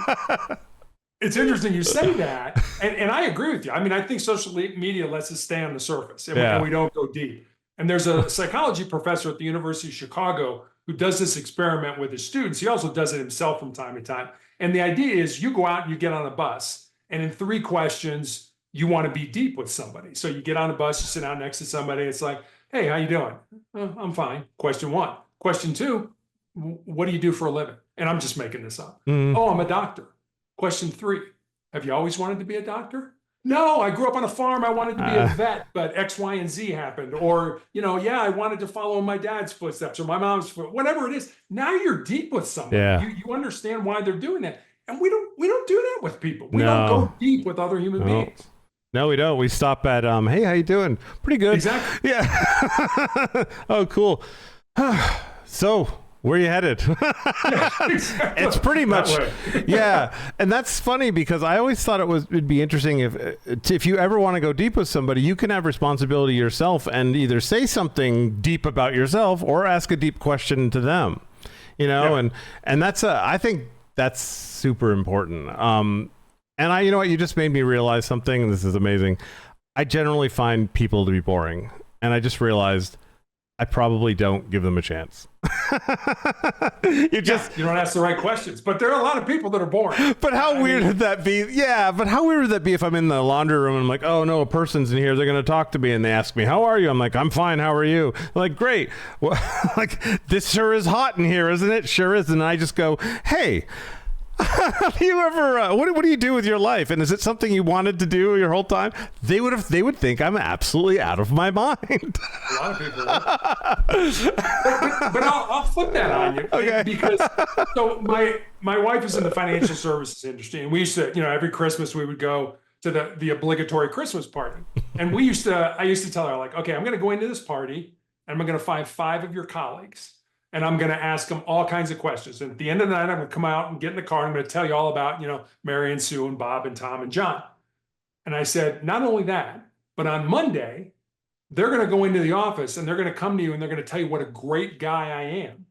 It's interesting you say that, and I agree with you. I think social media lets us stay on the surface, and we don't go deep. And there's a psychology professor at the University of Chicago who does this experiment with his students. He also does it himself from time to time. And the idea is you go out and you get on a bus, and in 3 questions, you want to be deep with somebody. So you get on a bus, you sit down next to somebody. It's like, hey, how you doing? I'm fine. Question 1. Question 2, what do you do for a living? And I'm just making this up. Oh, I'm a doctor. Question 3, have you always wanted to be a doctor? No, I grew up on a farm. I wanted to be a vet, but X, Y, and Z happened. Or, I wanted to follow in my dad's footsteps or my mom's footsteps, whatever it is. Now you're deep with somebody. Yeah. You understand why they're doing that. And we don't do that with people. We don't go deep with other human beings. No, we don't. We stop at, hey, how you doing? Pretty good. Exactly. Yeah. Oh, cool. So, where you headed? Yeah, exactly. It's pretty much, yeah. And that's funny because I always thought it'd be interesting if you ever want to go deep with somebody, you can have responsibility yourself and either say something deep about yourself or ask a deep question to them, and that's I think that's super important. And you know what, you just made me realize something. This is amazing. I generally find people to be boring, and I just realized I probably don't give them a chance. You don't ask the right questions, but there are a lot of people that are boring. But how weird would that be? Yeah, but how weird would that be if I'm in the laundry room and I'm like, oh no, a person's in here, they're going to talk to me, and they ask me, how are you? I'm like, I'm fine, how are you? They're like, great. Well, like, this sure is hot in here, isn't it? Sure is. And I just go, hey, do you ever what do you do with your life, and is it something you wanted to do your whole time? They would think I'm absolutely out of my mind. A lot of people but I'll flip that on you. Okay. Because so my wife is in the financial services industry, and we used to, every Christmas we would go to the obligatory Christmas party. And I used to tell her, like, okay, I'm going to go into this party and I'm going to find 5 of your colleagues. And I'm going to ask them all kinds of questions. And at the end of the night, I'm going to come out and get in the car. And I'm going to tell you all about, Mary and Sue and Bob and Tom and John. And I said, not only that, but on Monday, they're going to go into the office and they're going to come to you and they're going to tell you what a great guy I am.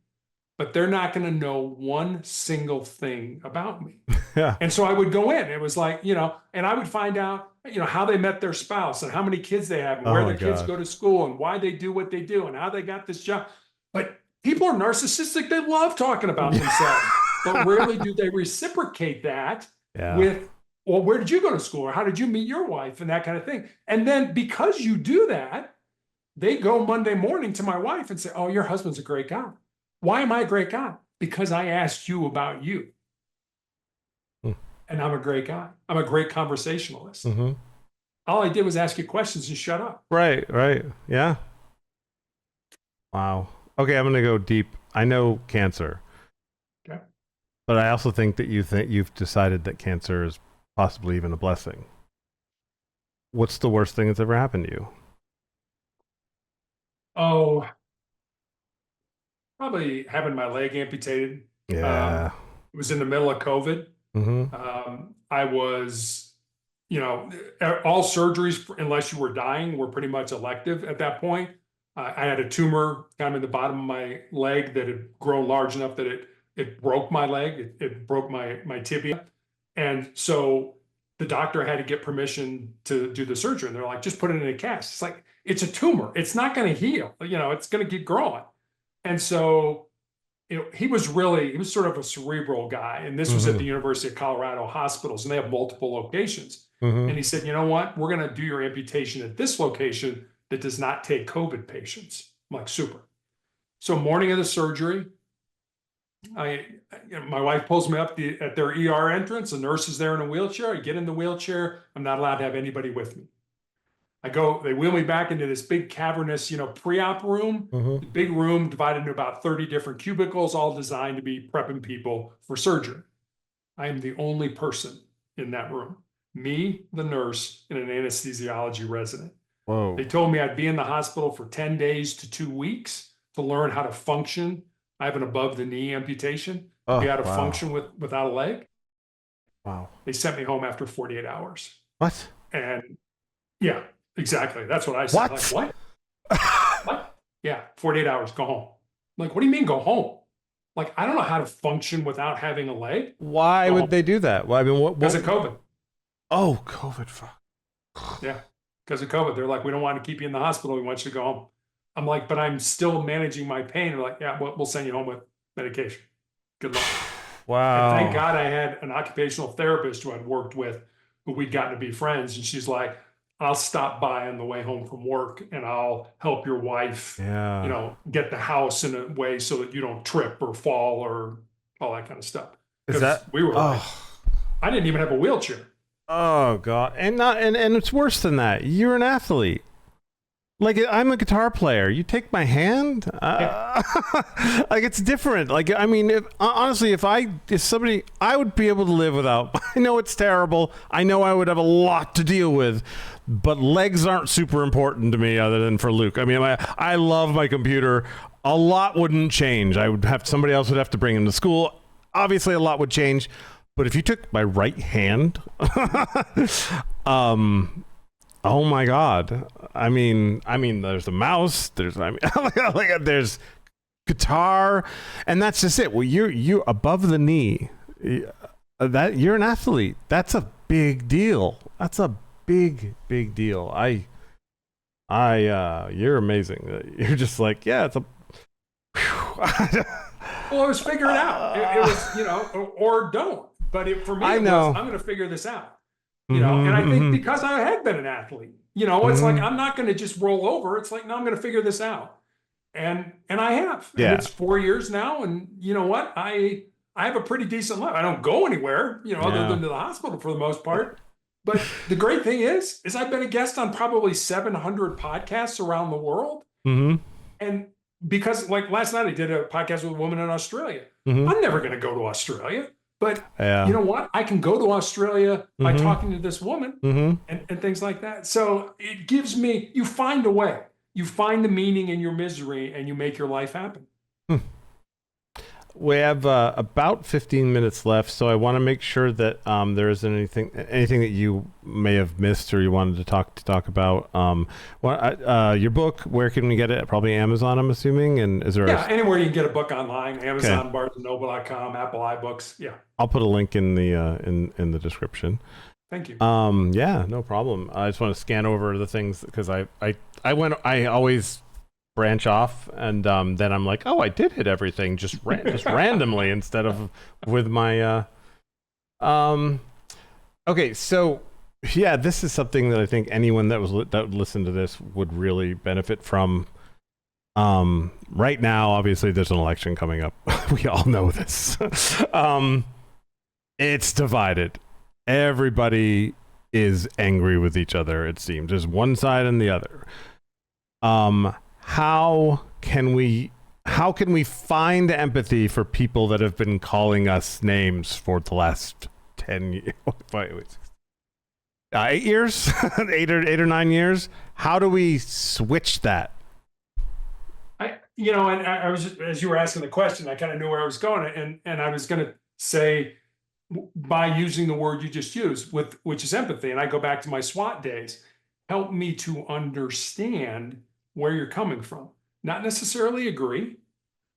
But they're not going to know one single thing about me. Yeah. And so I would go in. It was like, and I would find out, how they met their spouse and how many kids they have and where their kids go to school and why they do what they do and how they got this job. But people are narcissistic. They love talking about themselves, but rarely do they reciprocate that with, well, where did you go to school? Or how did you meet your wife? And that kind of thing. And then because you do that, they go Monday morning to my wife and say, oh, your husband's a great guy. Why am I a great guy? Because I asked you about you. And I'm a great guy. I'm a great conversationalist. Mm-hmm. All I did was ask you questions and shut up. Right. Yeah. Wow. Okay, I'm going to go deep. I know cancer. Okay. But I also think that you've decided that cancer is possibly even a blessing. What's the worst thing that's ever happened to you? Oh, probably having my leg amputated. Yeah. It was in the middle of COVID. Mm-hmm. I was, all surgeries, unless you were dying, were pretty much elective at that point. I had a tumor kind of in the bottom of my leg that had grown large enough that it broke my leg. It broke my tibia. And so the doctor had to get permission to do the surgery. And they're like, just put it in a cast. It's like, it's a tumor. It's not going to heal. It's going to keep growing. And so he was sort of a cerebral guy. And this was at the University of Colorado hospitals, and they have multiple locations. And he said, you know what? We're going to do your amputation at this location that does not take COVID patients. I'm like, super. So morning of the surgery, my wife pulls me up at their ER entrance. The nurse is there in a wheelchair. I get in the wheelchair. I'm not allowed to have anybody with me. They wheel me back into this big cavernous, pre-op room, big room divided into about 30 different cubicles, all designed to be prepping people for surgery. I am the only person in that room. Me, the nurse, and an anesthesiology resident. Whoa. They told me I'd be in the hospital for 10 days to 2 weeks to learn how to function. I have an above the knee amputation, to be able to function without a leg. Wow. They sent me home after 48 hours. What? And yeah, exactly. That's what I said. What? Like, what? What? Yeah, 48 hours, go home. I'm like, what do you mean go home? Like, I don't know how to function without having a leg. Why would they do that? Well, I mean, what? Because of COVID. Oh, COVID. Fuck. Yeah, because of COVID. They're like, we don't want to keep you in the hospital. We want you to go home. I'm like, but I'm still managing my pain. They're like, yeah, we'll send you home with medication. Good luck. Wow. And thank God I had an occupational therapist who I'd worked with, who we'd gotten to be friends. And she's like, I'll stop by on the way home from work and I'll help your wife, get the house in a way so that you don't trip or fall or all that kind of stuff. We were like, I didn't even have a wheelchair. Oh God. And it's worse than that. You're an athlete. Like, I'm a guitar player. You take my hand? Like, it's different. Like, I mean, honestly, if somebody, I would be able to live without. I know it's terrible. I know I would have a lot to deal with, but legs aren't super important to me other than for Luke. I mean, I love my computer. A lot wouldn't change. Somebody else would have to bring him to school. Obviously, a lot would change. But if you took my right hand, oh my God. I mean, there's a mouse, there's guitar, and that's just it. Well, you're above the knee. That you're an athlete. That's a big deal. That's a big deal. You're amazing. You're just like, yeah, it's a well, it was figure it out. It was, or don't. But for me, I'm going to figure this out. And I think because I had been an athlete, it's like, I'm not going to just roll over. It's like, no, I'm going to figure this out. And I have. Yeah. And it's 4 years now. And you know what? I have a pretty decent life. I don't go anywhere, other than to the hospital for the most part. But the great thing is I've been a guest on probably 700 podcasts around the world. And because like last night I did a podcast with a woman in Australia. I'm never going to go to Australia. But you know what? I can go to Australia by talking to this woman and things like that. So it gives me, you find a way. You find the meaning in your misery and you make your life happen. We have about 15 minutes left, so I want to make sure that there isn't anything that you may have missed or you wanted to talk about. Your book, where can we get it? Probably Amazon, I'm assuming. And is there anywhere you can get a book online? Amazon, BarnesandNoble.com, Apple iBooks. Yeah, I'll put a link in the in the description. Thank you. Yeah, no problem. I just want to scan over the things because I always branch off and then I'm like, oh, I did hit everything just randomly instead of with my okay, so yeah, this is something that I think anyone that would listen to this would really benefit from. Right now, obviously there's an election coming up. We all know this. It's divided. Everybody is angry with each other, it seems. There's one side and the other. How can we find empathy for people that have been calling us names for the last 10 years? 8 years? 8 or 9 years? How do we switch that? And I was just, as you were asking the question, I kind of knew where I was going, and I was going to say, by using the word you just used, which is empathy, and I go back to my SWAT days, help me to understand where you're coming from. Not necessarily agree,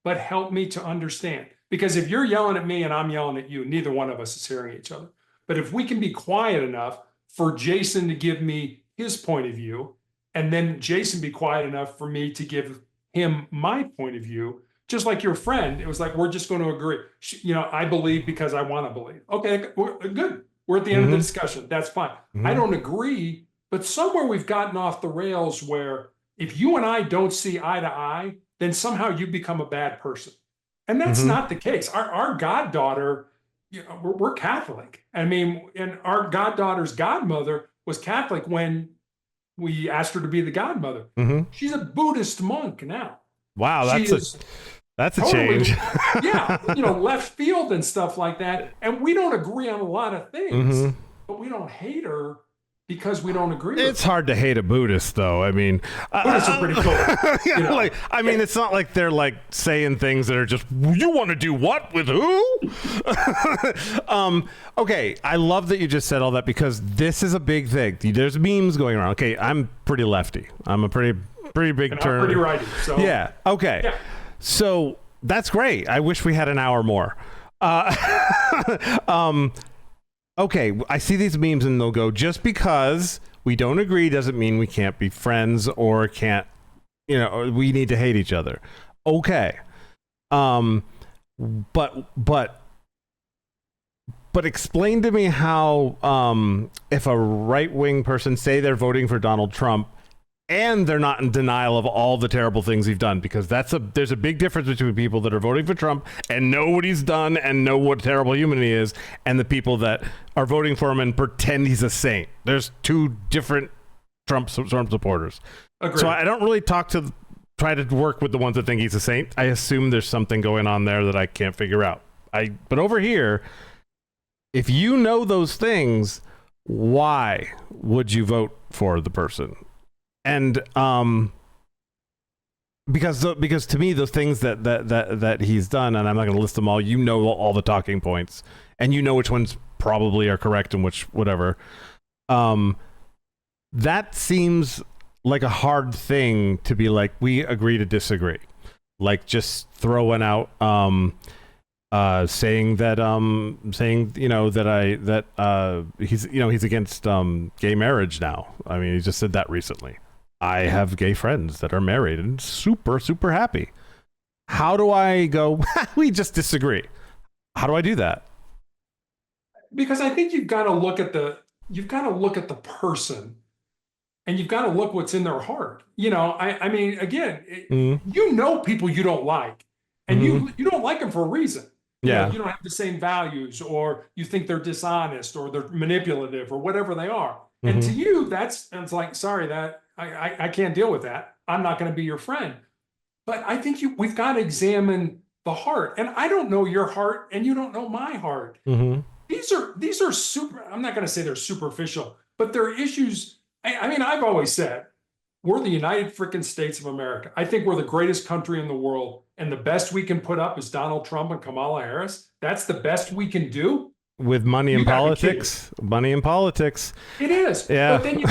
but help me to understand. Because if you're yelling at me and I'm yelling at you, neither one of us is hearing each other. But if we can be quiet enough for Jayson to give me his point of view, and then Jayson be quiet enough for me to give him my point of view, just like your friend, it was like, we're just going to agree. I believe because I want to believe. Okay, good. We're at the end of the discussion. That's fine. I don't agree, but somewhere we've gotten off the rails where if you and I don't see eye to eye, then somehow you become a bad person. And that's not the case. Our goddaughter, we're Catholic. I mean, and our goddaughter's godmother was Catholic when we asked her to be the godmother. She's a Buddhist monk now. Wow, that's a change. Yeah, left field and stuff like that. And we don't agree on a lot of things, but we don't hate her because we don't agree. It's hard to hate a Buddhist, though. I mean, Buddhists are pretty cool. It's not like they're like saying things that are just, you want to do what with who? Okay, I love that you just said all that because this is a big thing. There's memes going around. Okay, I'm pretty lefty. I'm a pretty big turn. I'm pretty righty. So yeah. Okay. Yeah. So that's great. I wish we had an hour more. Okay, I see these memes and they'll go, just because we don't agree doesn't mean we can't be friends or can't, we need to hate each other. Okay. But explain to me how, if a right-wing person say they're voting for Donald Trump and they're not in denial of all the terrible things he's done, because there's a big difference between people that are voting for Trump and know what he's done and know what a terrible human he is, and the people that are voting for him and pretend he's a saint. There's two different Trump supporters. Agreed. So I don't really try to work with the ones that think he's a saint. I assume there's something going on there that I can't figure out. But over here, if you know those things, why would you vote for the person? And because to me, those things that he's done, and I'm not going to list them all, all the talking points, and which ones probably are correct and which whatever. That seems like a hard thing to be like, we agree to disagree. Like just throwing out saying that he's against gay marriage now. I mean, he just said that recently. I have gay friends that are married and super, super happy. How do I go, we just disagree? How do I do that? Because I think you've got to look at the person, and you've got to look what's in their heart. I mean, again, people you don't like, and you don't like them for a reason. Yeah. You don't have the same values, or you think they're dishonest, or they're manipulative, or whatever they are. And to you, it's like, sorry, that I can't deal with that. I'm not going to be your friend. But I think we've got to examine the heart. And I don't know your heart, and you don't know my heart. These are super, I'm not going to say they're superficial, but they're issues. I mean, I've always said, we're the United frickin' States of America. I think we're the greatest country in the world. And the best we can put up is Donald Trump and Kamala Harris. That's the best we can do. With money and politics. Money and politics. It is. Yeah. But then you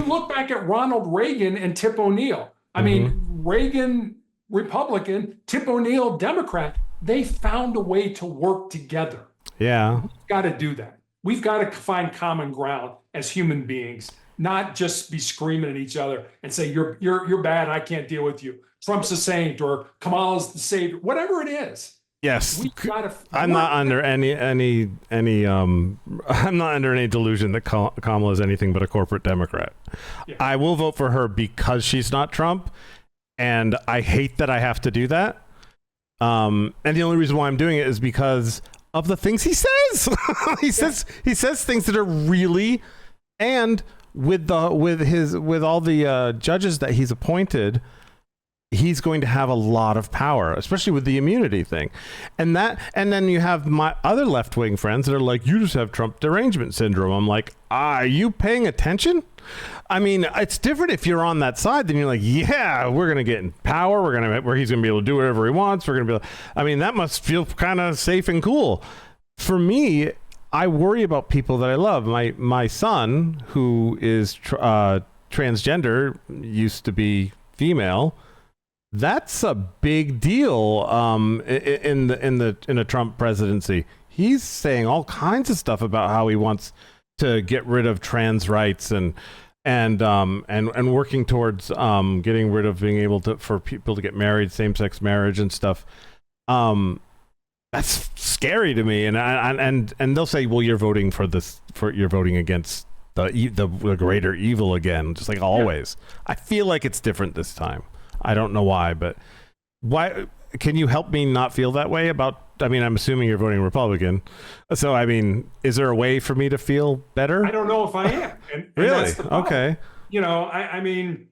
look back at Ronald Reagan and Tip O'Neill. I mean, Reagan, Republican, Tip O'Neill, Democrat. They found a way to work together. Yeah. We've got to do that. We've got to find common ground as human beings, not just be screaming at each other and say, you're bad, I can't deal with you. Trump's a saint, or Kamala's the savior, whatever it is. Yes, I'm not under any I'm not under any delusion that Kamala is anything but a corporate Democrat. Yeah. I will vote for her because she's not Trump, and I hate that I have to do that. And the only reason why I'm doing it is because of the things he says. He says things that are really, and with all the judges that he's appointed, he's going to have a lot of power, especially with the immunity thing. And then you have my other left-wing friends that are like, you just have Trump derangement syndrome. I'm like, are you paying attention? I mean, it's different if you're on that side. Then you're like, yeah, we're going to get in power. Where he's going to be able to do whatever he wants. We're going to be, I mean, that must feel kind of safe and cool. For me, I worry about people that I love. My son, who is transgender, used to be female. That's a big deal in a Trump presidency. He's saying all kinds of stuff about how he wants to get rid of trans rights and working towards getting rid of being able for people to get married, same-sex marriage and stuff. That's scary to me. And they'll say, well, you're voting you're voting against the greater evil again, just like always. Yeah. I feel like it's different this time. I don't know why, but why? Can you help me not feel that way about? I mean, I'm assuming you're voting Republican, so I mean, is there a way for me to feel better? I don't know if I am. And really? That's the problem. Okay. You know, I mean,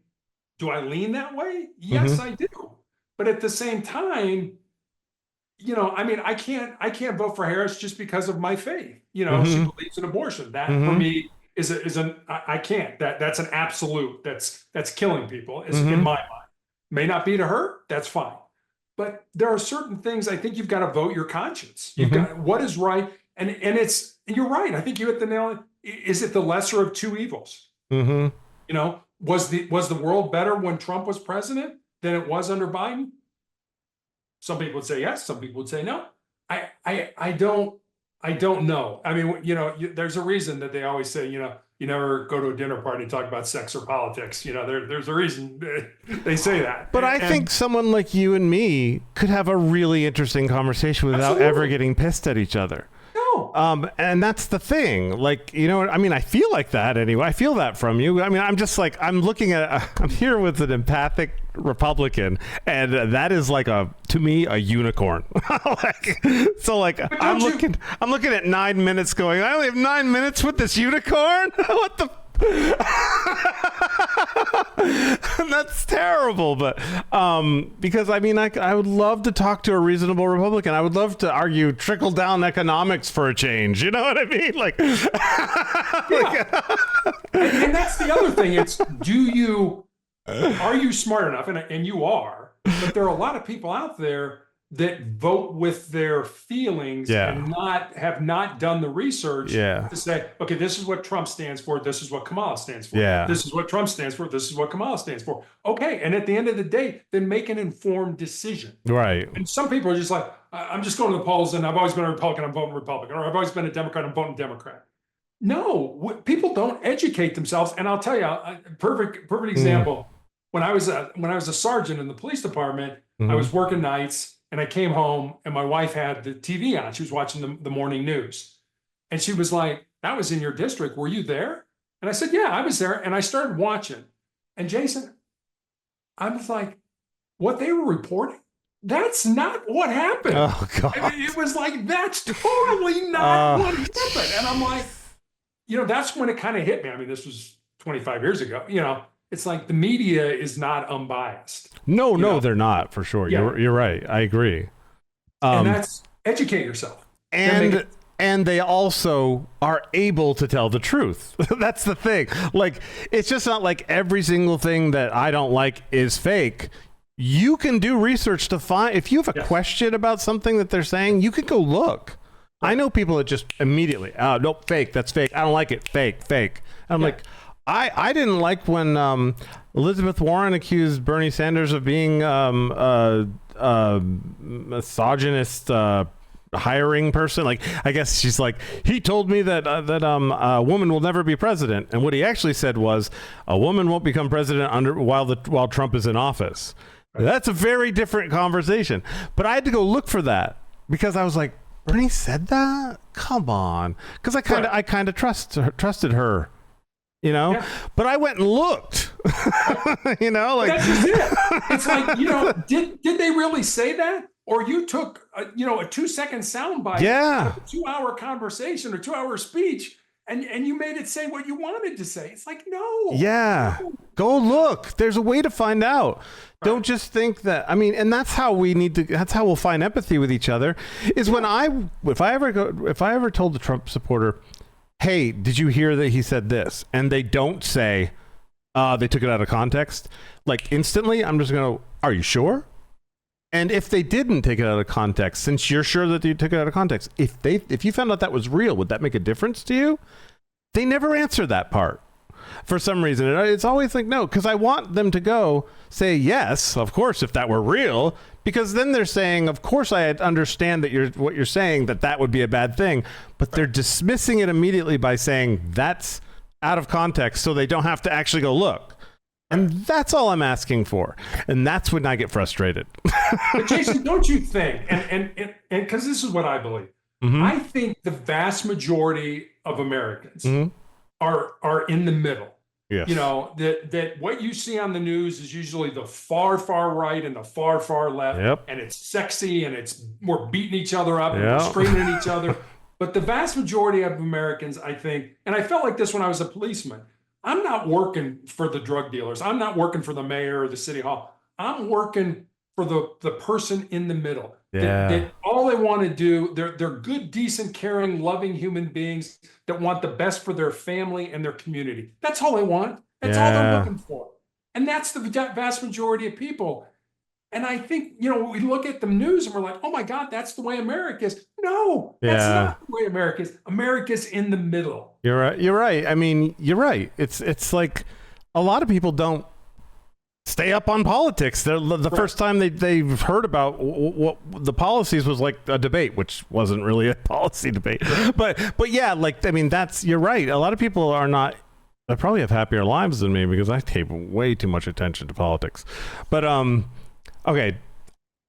do I lean that way? Yes, I do. But at the same time, you know, I mean, I can't vote for Harris just because of my faith. You know, she believes in abortion. That for me I can't. That's an absolute. That's killing people. Is in my mind. May not be to her, that's fine. But there are certain things I think you've got to vote your conscience. You've got what is right. And you're right. I think you hit the nail. Is it the lesser of two evils? You know, was the world better when Trump was president than it was under Biden? Some people would say yes, some people would say no. I don't know. I mean, you know, there's a reason that they always say, you know, you never go to a dinner party and talk about sex or politics. You know, there's a reason they say that. But I think someone like you and me could have a really interesting conversation without ever getting pissed at each other. No. And that's the thing. Like, you know, I mean, I feel like that anyway. I feel that from you. I mean, I'm just like, I'm here with an empathic Republican, and that is like to me, a unicorn. I'm looking at 9 minutes going, I only have 9 minutes with this unicorn? What the that's terrible. But because I mean, I would love to talk to a reasonable Republican. I would love to argue trickle down economics for a change. You know what I mean? Like, and that's the other thing. It's are you smart enough? And you are. But there are a lot of people out there that vote with their feelings and have not done the research to say, okay, this is what Trump stands for. This is what Kamala stands for. This is what Trump stands for. This is what Kamala stands for. Okay. And at the end of the day, then make an informed decision. Right. And some people are just like, I'm just going to the polls and I've always been a Republican, I'm voting Republican, or I've always been a Democrat, I'm voting Democrat. No, people don't educate themselves. And I'll tell you, perfect example. When I was a sergeant in the police department, I was working nights. And I came home and my wife had the TV on. She was watching the morning news. And she was like, that was in your district. Were you there? And I said, yeah, I was there. And I started watching. And Jayson, I was like, what they were reporting? That's not what happened. Oh, God. I mean, it was like, that's totally not what happened. And I'm like, you know, that's when it kind of hit me. I mean, this was 25 years ago. You know, it's like the media is not unbiased. No, they're not, for sure. Yeah. You're right. I agree. And that's educate yourself. And they also are able to tell the truth. That's the thing. Like, it's just not like every single thing that I don't like is fake. You can do research to find, if you have a question about something that they're saying, you can go look. I know people that just immediately, nope, fake, that's fake. I don't like it, fake. And I'm like, I didn't like when Elizabeth Warren accused Bernie Sanders of being a misogynist hiring person. Like, I guess she's like, he told me that a woman will never be president, and what he actually said was a woman won't become president while Trump is in office. Right. That's a very different conversation. But I had to go look for that because I was like, Bernie said that? Come on, because I kind of trusted her. You know, but I went and looked, you know, like that's just it. It's like, you know, did they really say that? Or you took, a 2-second soundbite, a 2-hour conversation or 2-hour speech and you made it say what you wanted to say. It's like, no. Yeah. No. Go look. There's a way to find out. Right. Don't just think that. I mean, and that's how we'll find empathy with each other. Is when if I ever told the Trump supporter, "Hey, did you hear that he said this?" and they don't say, they took it out of context. Like instantly, I'm just gonna, "Are you sure?" And if they didn't take it out of context, since you're sure that they took it out of context, if you found out that was real, would that make a difference to you? They never answer that part for some reason. It's always like, no, because I want them to say yes, of course, if that were real, because then they're saying, of course, I understand that what you're saying, that would be a bad thing, but they're dismissing it immediately by saying that's out of context, so they don't have to actually go look. And that's all I'm asking for. And that's when I get frustrated. But Jayson, don't you think, and because this is what I believe, I think the vast majority of Americans are in the middle. Yes. You know, that what you see on the news is usually the far, far right and the far, far left. Yep. And it's sexy and we're beating each other up and we're screaming at each other. But the vast majority of Americans, I think, and I felt like this when I was a policeman, I'm not working for the drug dealers. I'm not working for the mayor or the city hall. I'm working for the person in the middle. Yeah. That all they want to do, they're good, decent, caring, loving human beings that want the best for their family and their community. That's all they want. That's all they're looking for. And that's the vast majority of people. And I think, we look at the news and we're like, oh my God, that's the way America is. No, that's not the way America is. America's in the middle. You're right. You're right. I mean, you're right. It's like a lot of people don't stay up on politics. The first time they've heard about what the policies was like a debate, which wasn't really a policy debate. But yeah, like, I mean, you're right. A lot of people are not, they probably have happier lives than me because I pay way too much attention to politics. But, okay.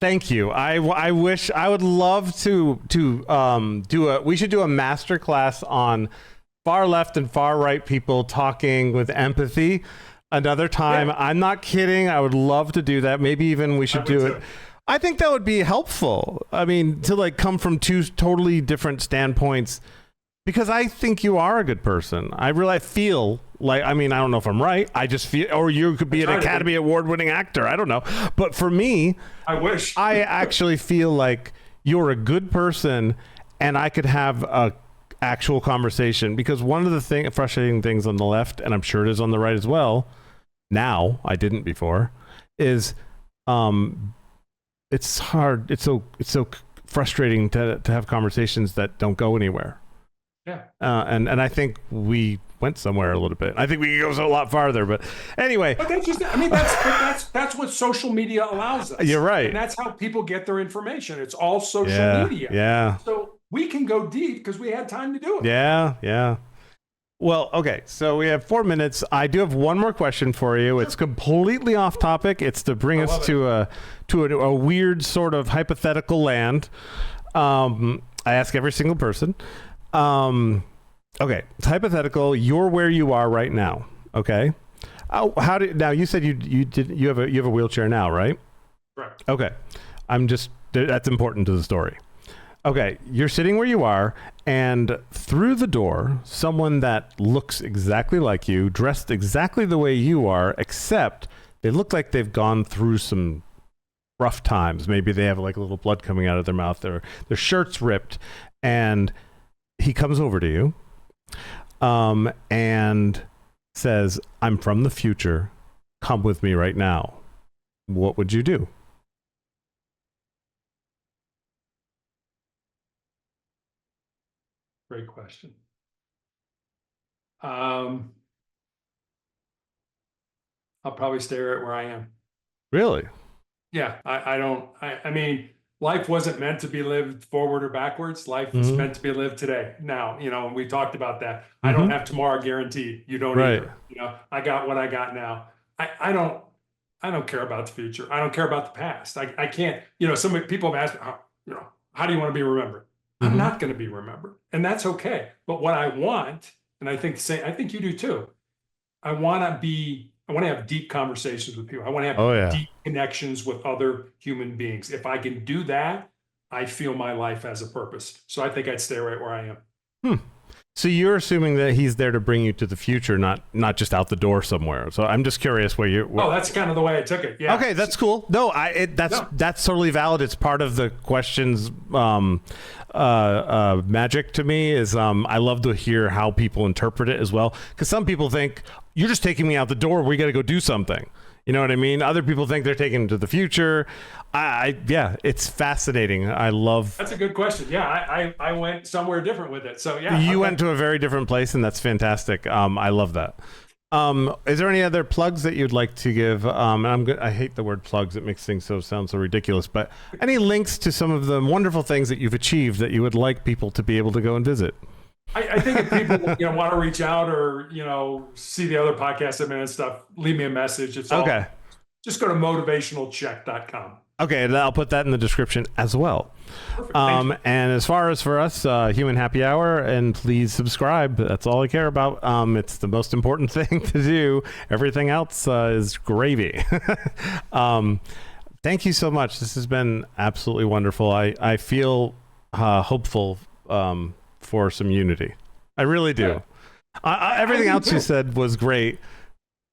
Thank you. I wish I would love to we should do a master class on far left and far right people talking with empathy another time. Yeah. I'm not kidding. I would love to do that. Maybe even we should do it. I think that would be helpful. I mean, to like come from two totally different standpoints, because I think you are a good person. I really feel like, I mean, I don't know if I'm right. I just feel, or you could be an Academy Award winning actor. I don't know. But for me, I wish. I actually feel like you're a good person and I could have a actual conversation, because one of the frustrating things on the left, and I'm sure it is on the right as well, now, I didn't before, is it's hard. It's so frustrating to have conversations that don't go anywhere. Yeah. And I think we went somewhere a little bit. I think we could go a lot farther, but anyway. But that's just, I mean, that's what social media allows us. You're right. And that's how people get their information. It's all social media. Yeah. So we can go deep because we had time to do it. Yeah. Yeah. Well, okay. So we have 4 minutes. I do have one more question for you. Sure. It's completely off topic. It's to bring us to a weird sort of hypothetical land. I ask every single person. Okay, it's hypothetical. You're where you are right now. Okay. Now you said you have a wheelchair now, right? Right. Okay. That's important to the story. Okay, you're sitting where you are, and through the door, someone that looks exactly like you, dressed exactly the way you are, except they look like they've gone through some rough times. Maybe they have like a little blood coming out of their mouth, their shirt's ripped, and he comes over to you and says, "I'm from the future. Come with me right now." What would you do? Great question. I'll probably stay right where I am. Really? Yeah, I mean, life wasn't meant to be lived forward or backwards. Life is meant to be lived today. Now, we talked about that. I don't have tomorrow guaranteed. You don't either. I got what I got now. I don't care about the future. I don't care about the past. I can't, some people have asked me, how do you want to be remembered? I'm not going to be remembered, and that's okay. But what I want, and I think you do too, I want to have deep conversations with people. I want to have deep connections with other human beings. If I can do that, I feel my life has a purpose. So I think I'd stay right where I am. So you're assuming that he's there to bring you to the future, not just out the door somewhere. So I'm just curious where you. Oh, that's kind of the way I took it. Yeah. Okay, that's cool. No, that's totally valid. It's part of the question's magic to me. Is I love to hear how people interpret it as well, because some people think you're just taking me out the door. We got to go do something. You know what I mean? Other people think they're taking him to the future. Yeah, it's fascinating. I love. That's a good question. Yeah, I went somewhere different with it. So yeah, you went to a very different place, and that's fantastic. I love that. Is there any other plugs that you'd like to give? And I hate the word plugs. It makes things sound so ridiculous. But any links to some of the wonderful things that you've achieved that you would like people to be able to go and visit? I think if people want to reach out or see the other podcasts and stuff, leave me a message. It's okay. Just go to motivationalcheck.com. Okay, and I'll put that in the description as well. Perfect. And as far as for us, Human Happy Hour, and please subscribe. That's all I care about. It's the most important thing to do. Everything else is gravy. Thank you so much. This has been absolutely wonderful. I feel hopeful for some unity. I really do. Yeah. Everything else you said was great,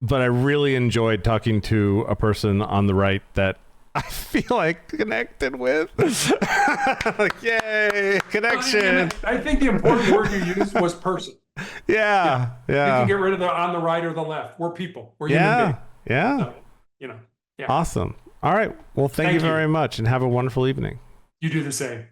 but I really enjoyed talking to a person on the right that I feel like connected with. Like, yay, connection. I think the important word you used was person. Yeah. You can get rid of the on the right or the left. We're people. We're human beings. Yeah. So, yeah. Awesome. All right. Well, thank you very much, and have a wonderful evening. You do the same.